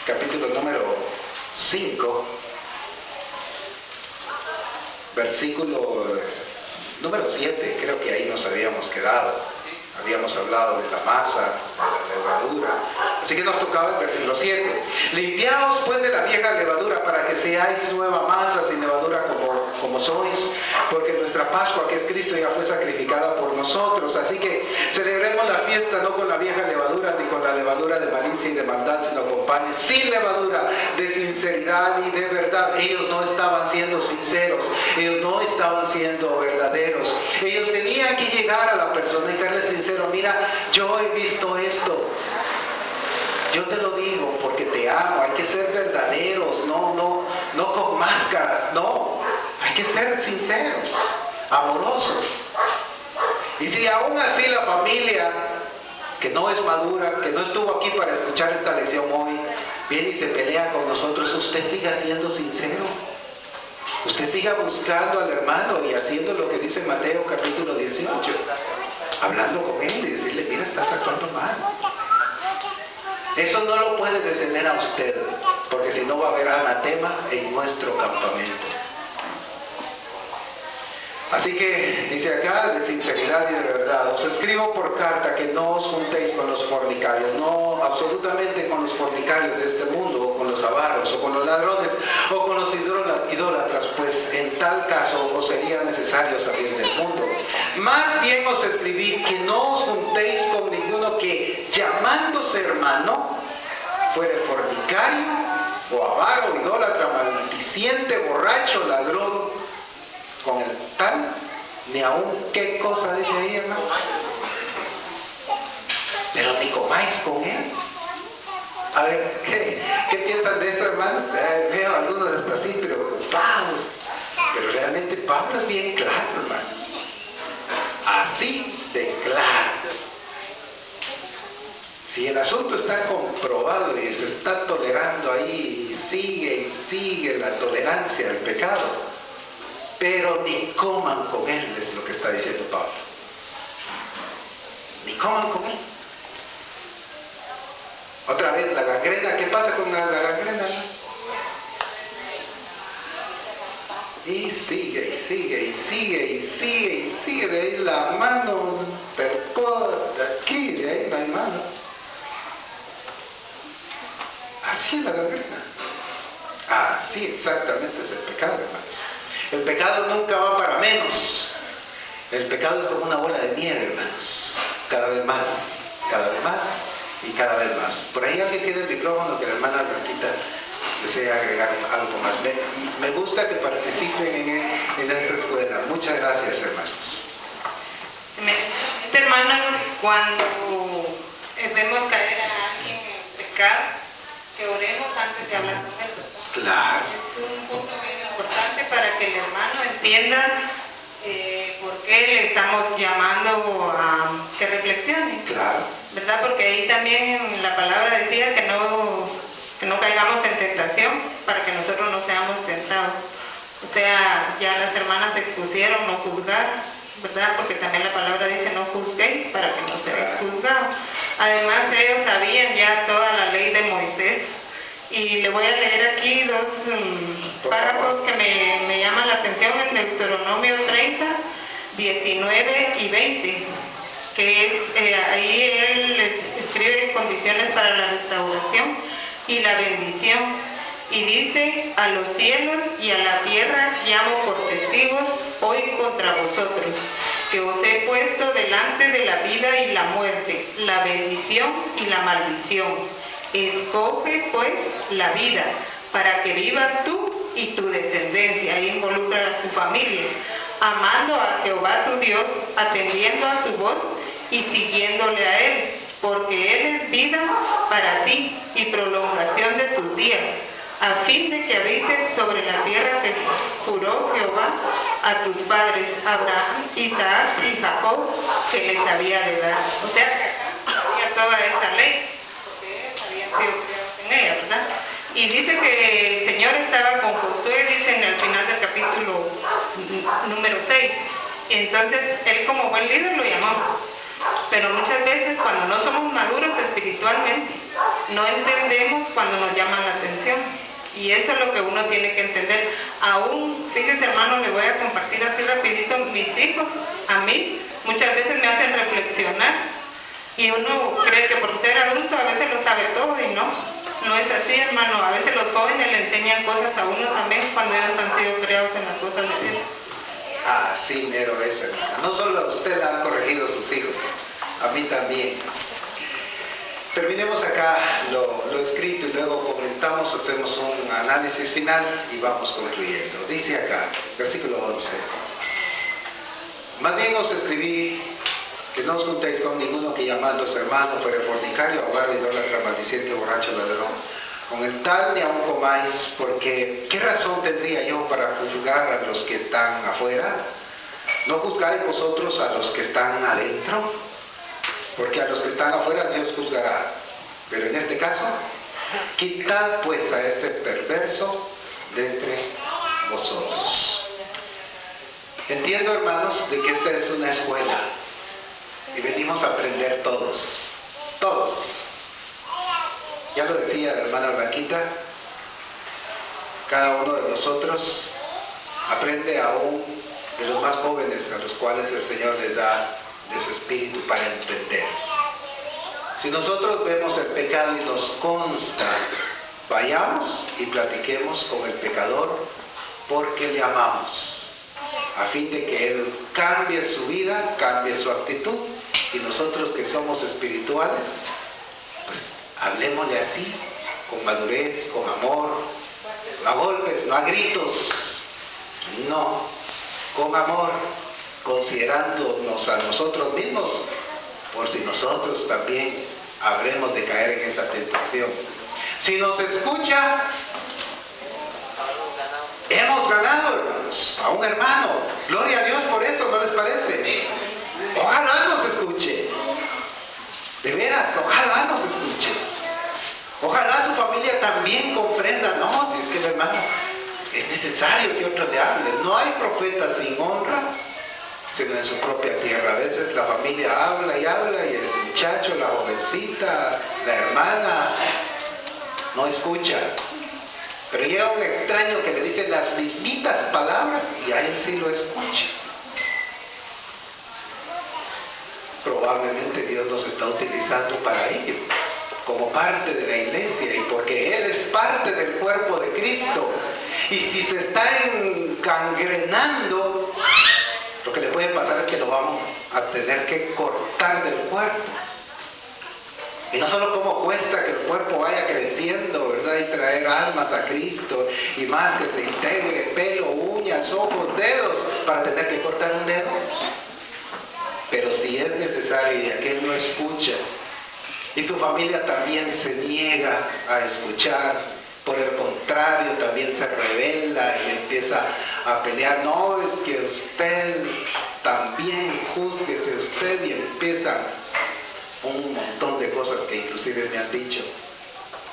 capítulo número 5, versículo número 7, creo que ahí nos habíamos quedado. Habíamos hablado de la masa, de la levadura. Así que nos tocaba el versículo 7. Limpiaos pues de la vieja levadura para que seáis nueva masa sin levadura como sois. Porque nuestra Pascua, que es Cristo, ya fue sacrificada por nosotros. Así que celebremos la fiesta no con la vieja levadura ni con la levadura de malicia y de maldad, sino con panes sin levadura, de sinceridad y de verdad. Ellos no estaban siendo sinceros. Ellos no estaban siendo verdaderos. Ellos tenían que llegar a la persona y serle sincero. Mira, yo he visto esto. Yo te lo digo porque te amo. Hay que ser verdaderos, no con máscaras, no. Hay que ser sinceros, amorosos. Y si aún así la familia que no es madura, que no estuvo aquí para escuchar esta lección hoy, viene y se pelea con nosotros, usted siga siendo sincero. Usted siga buscando al hermano y haciendo lo que dice Mateo capítulo 18. Hablando con él y decirle, mira, estás actuando mal. Eso no lo puede detener a usted, porque si no va a haber anatema en nuestro campamento. Así que dice acá, de sinceridad y de verdad, os escribo por carta que no os juntéis con los fornicarios, no absolutamente con los fornicarios de este mundo, o con los avaros, o con los ladrones, o con los idólatras, pues en tal caso os sería necesario salir del mundo. Más bien os escribí que no os juntéis con ninguno que, llamándose hermano, fuere fornicario, o avaro, idólatra, maldiciente, borracho, ladrón, con el tal, ni aún qué cosa dice ahí, hermano. Pero ni comáis con él. A ver, ¿qué piensan de eso, hermanos? Veo algunos de así, pero vamos. Pero realmente Pablo es bien claro, hermanos. Así de claro. Si el asunto está comprobado y se está tolerando ahí sigue y sigue la tolerancia del pecado, pero ni coman con él, es lo que está diciendo Pablo. Ni coman con él. Otra vez la gangrena. ¿Qué pasa con la gangrena? Y sigue, y sigue, y sigue, y sigue, y sigue. De ahí la mano del poder, de aquí, de ahí no hay mano. Así es la gangrena. Así exactamente es el pecado, hermanos. El pecado nunca va para menos. El pecado es como una bola de nieve, hermanos. Cada vez más, cada vez más y cada vez más. Por ahí alguien tiene el micrófono, que la hermana Blanquita desea agregar algo más. Me gusta que participen en esta escuela. Muchas gracias, hermanos. Hermana, cuando vemos caer a alguien en pecado, que oremos antes de hablar con él. Claro. Es un punto bien importante para que el hermano entienda por qué le estamos llamando a que reflexione. Claro. ¿Verdad? Porque ahí también la palabra decía que no caigamos en tentación para que nosotros no seamos tentados. O sea, ya las hermanas expusieron no juzgar, ¿verdad? Porque también la palabra dice no juzguéis para que no seáis juzgados. Además ellos sabían ya toda la ley de Moisés. Y le voy a leer aquí dos párrafos que me llaman la atención en Deuteronomio 30, 19 y 20, que es, ahí él escribe condiciones para la restauración y la bendición. Y dice: a los cielos y a la tierra llamo por testigos hoy contra vosotros, que os he puesto delante de la vida y la muerte, la bendición y la maldición. Escoge pues la vida, para que vivas tú y tu descendencia. Ahí involucra a tu familia, amando a Jehová tu Dios, atendiendo a su voz y siguiéndole a él, porque él es vida para ti y prolongación de tus días, a fin de que habites sobre la tierra que juró Jehová a tus padres, Abraham, Isaac y Jacob, que les había de dar. O sea que acá había toda esa ley, en ella, ¿verdad? Y dice que el Señor estaba con Josué, dice en el final del capítulo número 6. Entonces, él como buen líder lo llamó. Pero muchas veces cuando no somos maduros espiritualmente, no entendemos cuando nos llaman la atención. Y eso es lo que uno tiene que entender. Aún, fíjese hermano, le voy a compartir así rapidito, mis hijos, a mí, muchas veces me hacen reflexionar. Y uno cree que por ser adulto a veces lo sabe todo y no es así, hermano. A veces los jóvenes le enseñan cosas a uno también cuando ellos han sido criados en las cosas de Dios. Sí, mero es, hermana. No solo a usted la han corregido sus hijos, a mí también. Terminemos acá lo escrito y luego comentamos, hacemos un análisis final y vamos concluyendo. Dice acá, versículo 11. Más bien os escribí que no os juntéis con ninguno que llamándose hermano, fuere fornicario, avaro, idólatra, maldiciente, borracho, ladrón. Con el tal ni aun comáis, porque ¿qué razón tendría yo para juzgar a los que están afuera? ¿No juzgáis vosotros a los que están adentro? Porque a los que están afuera Dios juzgará. Pero en este caso, quitad pues a ese perverso de entre vosotros. Entiendo, hermanos, de que esta es una escuela. Y venimos a aprender todos, todos. Ya lo decía la hermana Blanquita, cada uno de nosotros aprende aún de los más jóvenes a los cuales el Señor les da de su espíritu para entender. Si nosotros vemos el pecado y nos consta, vayamos y platiquemos con el pecador porque le amamos, a fin de que él cambie su vida, cambie su actitud. Y nosotros que somos espirituales, pues hablemosle así, con madurez, con amor, no a golpes, no a gritos, no, con amor, considerándonos a nosotros mismos, por si nosotros también habremos de caer en esa tentación. Si nos escucha, hemos ganado, hermanos, a un hermano. Gloria a Dios por eso, ¿no les parece? Ojalá nos escuche. De veras, ojalá nos escuche. Ojalá su familia también comprenda, no, si es que el hermano es necesario que otro le hable. No hay profeta sin honra, sino en su propia tierra. A veces la familia habla y habla y el muchacho, la jovencita, la hermana no escucha. Pero llega un extraño que le dice las mismitas palabras y a él sí lo escucha. Probablemente Dios nos está utilizando para ello, como parte de la iglesia, y porque Él es parte del cuerpo de Cristo. Y si se está encangrenando, lo que le puede pasar es que lo vamos a tener que cortar del cuerpo. Y no solo cómo cuesta que el cuerpo vaya creciendo, ¿verdad? Y traer almas a Cristo, y más que se integre pelo, uñas, ojos, dedos, para tener que cortar un dedo. Pero si es necesario y aquel no escucha, y su familia también se niega a escuchar, por el contrario también se rebela y empieza a pelear, no, es que usted también, júzguese usted, y empieza un montón de cosas que inclusive me han dicho.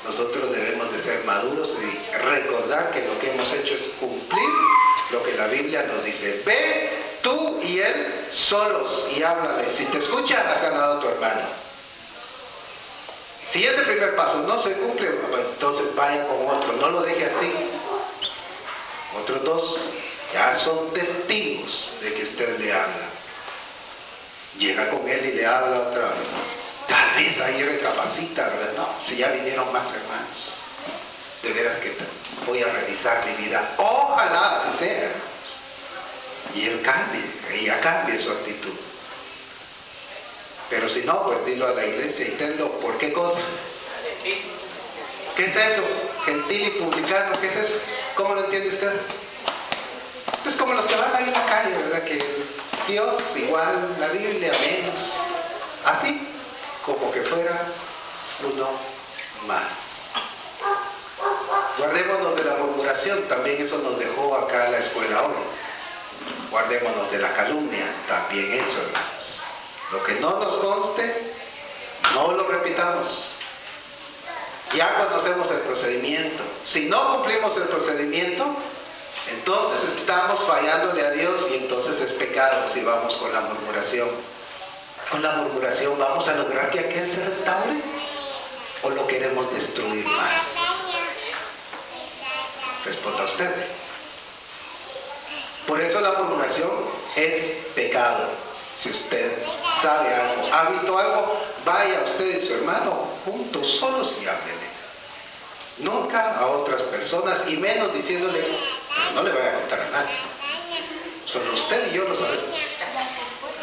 Nosotros debemos de ser maduros y recordar que lo que hemos hecho es cumplir lo que la Biblia nos dice. Ve tú y él solos y háblale. Si te escucha, has ganado a tu hermano. Si ese primer paso no se cumple, entonces vaya con otro, no lo deje así. Otros dos ya son testigos de que usted le habla. Llega con él y le habla otra vez. Tal vez ahí recapacita, ¿verdad? No, si ya vinieron más hermanos. De veras que voy a revisar mi vida. Ojalá así sea, hermanos. Y él cambie, ella cambie su actitud. Pero si no, pues dilo a la iglesia y tenlo. ¿Por qué cosa? ¿Qué es eso? Gentil y publicano, ¿qué es eso? ¿Cómo lo entiende usted? Es como los que van ahí en la calle, ¿verdad? Que Dios igual, la Biblia menos. Así, como que fuera uno más. Guardémonos de la murmuración, también eso nos dejó acá la escuela hoy. Guardémonos de la calumnia, también eso, hermanos. Lo que no nos conste, no lo repitamos. Ya conocemos el procedimiento. Si no cumplimos el procedimiento, entonces estamos fallándole a Dios y entonces es pecado si vamos con la murmuración. ¿Con la murmuración vamos a lograr que aquel se restaure? ¿O lo queremos destruir más? Responda usted. Por eso la murmuración es pecado. Si usted sabe algo, ha visto algo, vaya usted y su hermano juntos, solos, y háblele. Nunca a otras personas, y menos diciéndole, pero no le vaya a contar a nadie. Solo usted y yo lo sabemos.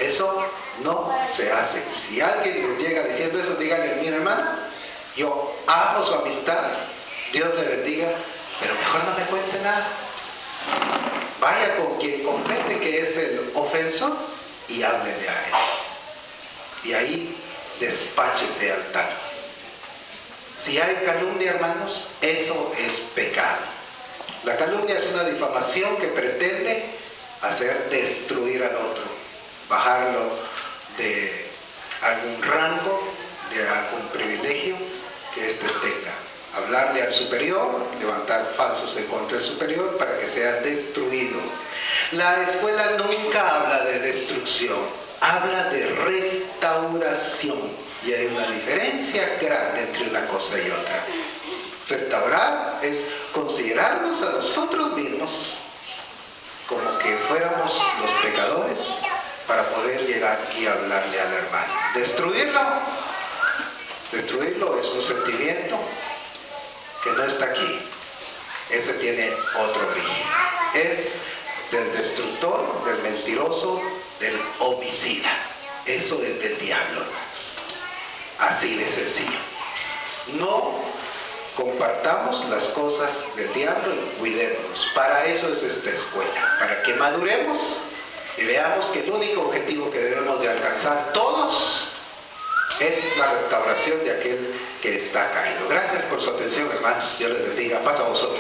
Eso no se hace. Si alguien les llega diciendo eso, díganle, mira hermana, yo amo su amistad, Dios le bendiga, pero mejor no me cuente nada. Vaya con quien compete, que es el ofensor, y háblele a él. Y ahí despáchese al tal. Si hay calumnia, hermanos, eso es pecado. La calumnia es una difamación que pretende hacer destruir al otro, bajarlo de algún rango, de algún privilegio que éste tenga. Hablarle al superior, levantar falsos en contra del superior para que sea destruido. La escuela nunca habla de destrucción, habla de restauración. Y hay una diferencia grande entre una cosa y otra. Restaurar es considerarnos a nosotros mismos como que fuéramos los pecadores para poder llegar y hablarle al hermano. Destruirlo es un sentimiento que no está aquí. Ese tiene otro origen. Es del destructor, del mentiroso, del homicida. Eso es del diablo, hermanos. Así de sencillo. No compartamos las cosas del diablo y cuidémonos. Para eso es esta escuela, para que maduremos y veamos que el único objetivo que debemos de alcanzar todos es la restauración de aquel que está caído. Gracias por su atención, hermanos. Dios les bendiga. Paz a vosotros.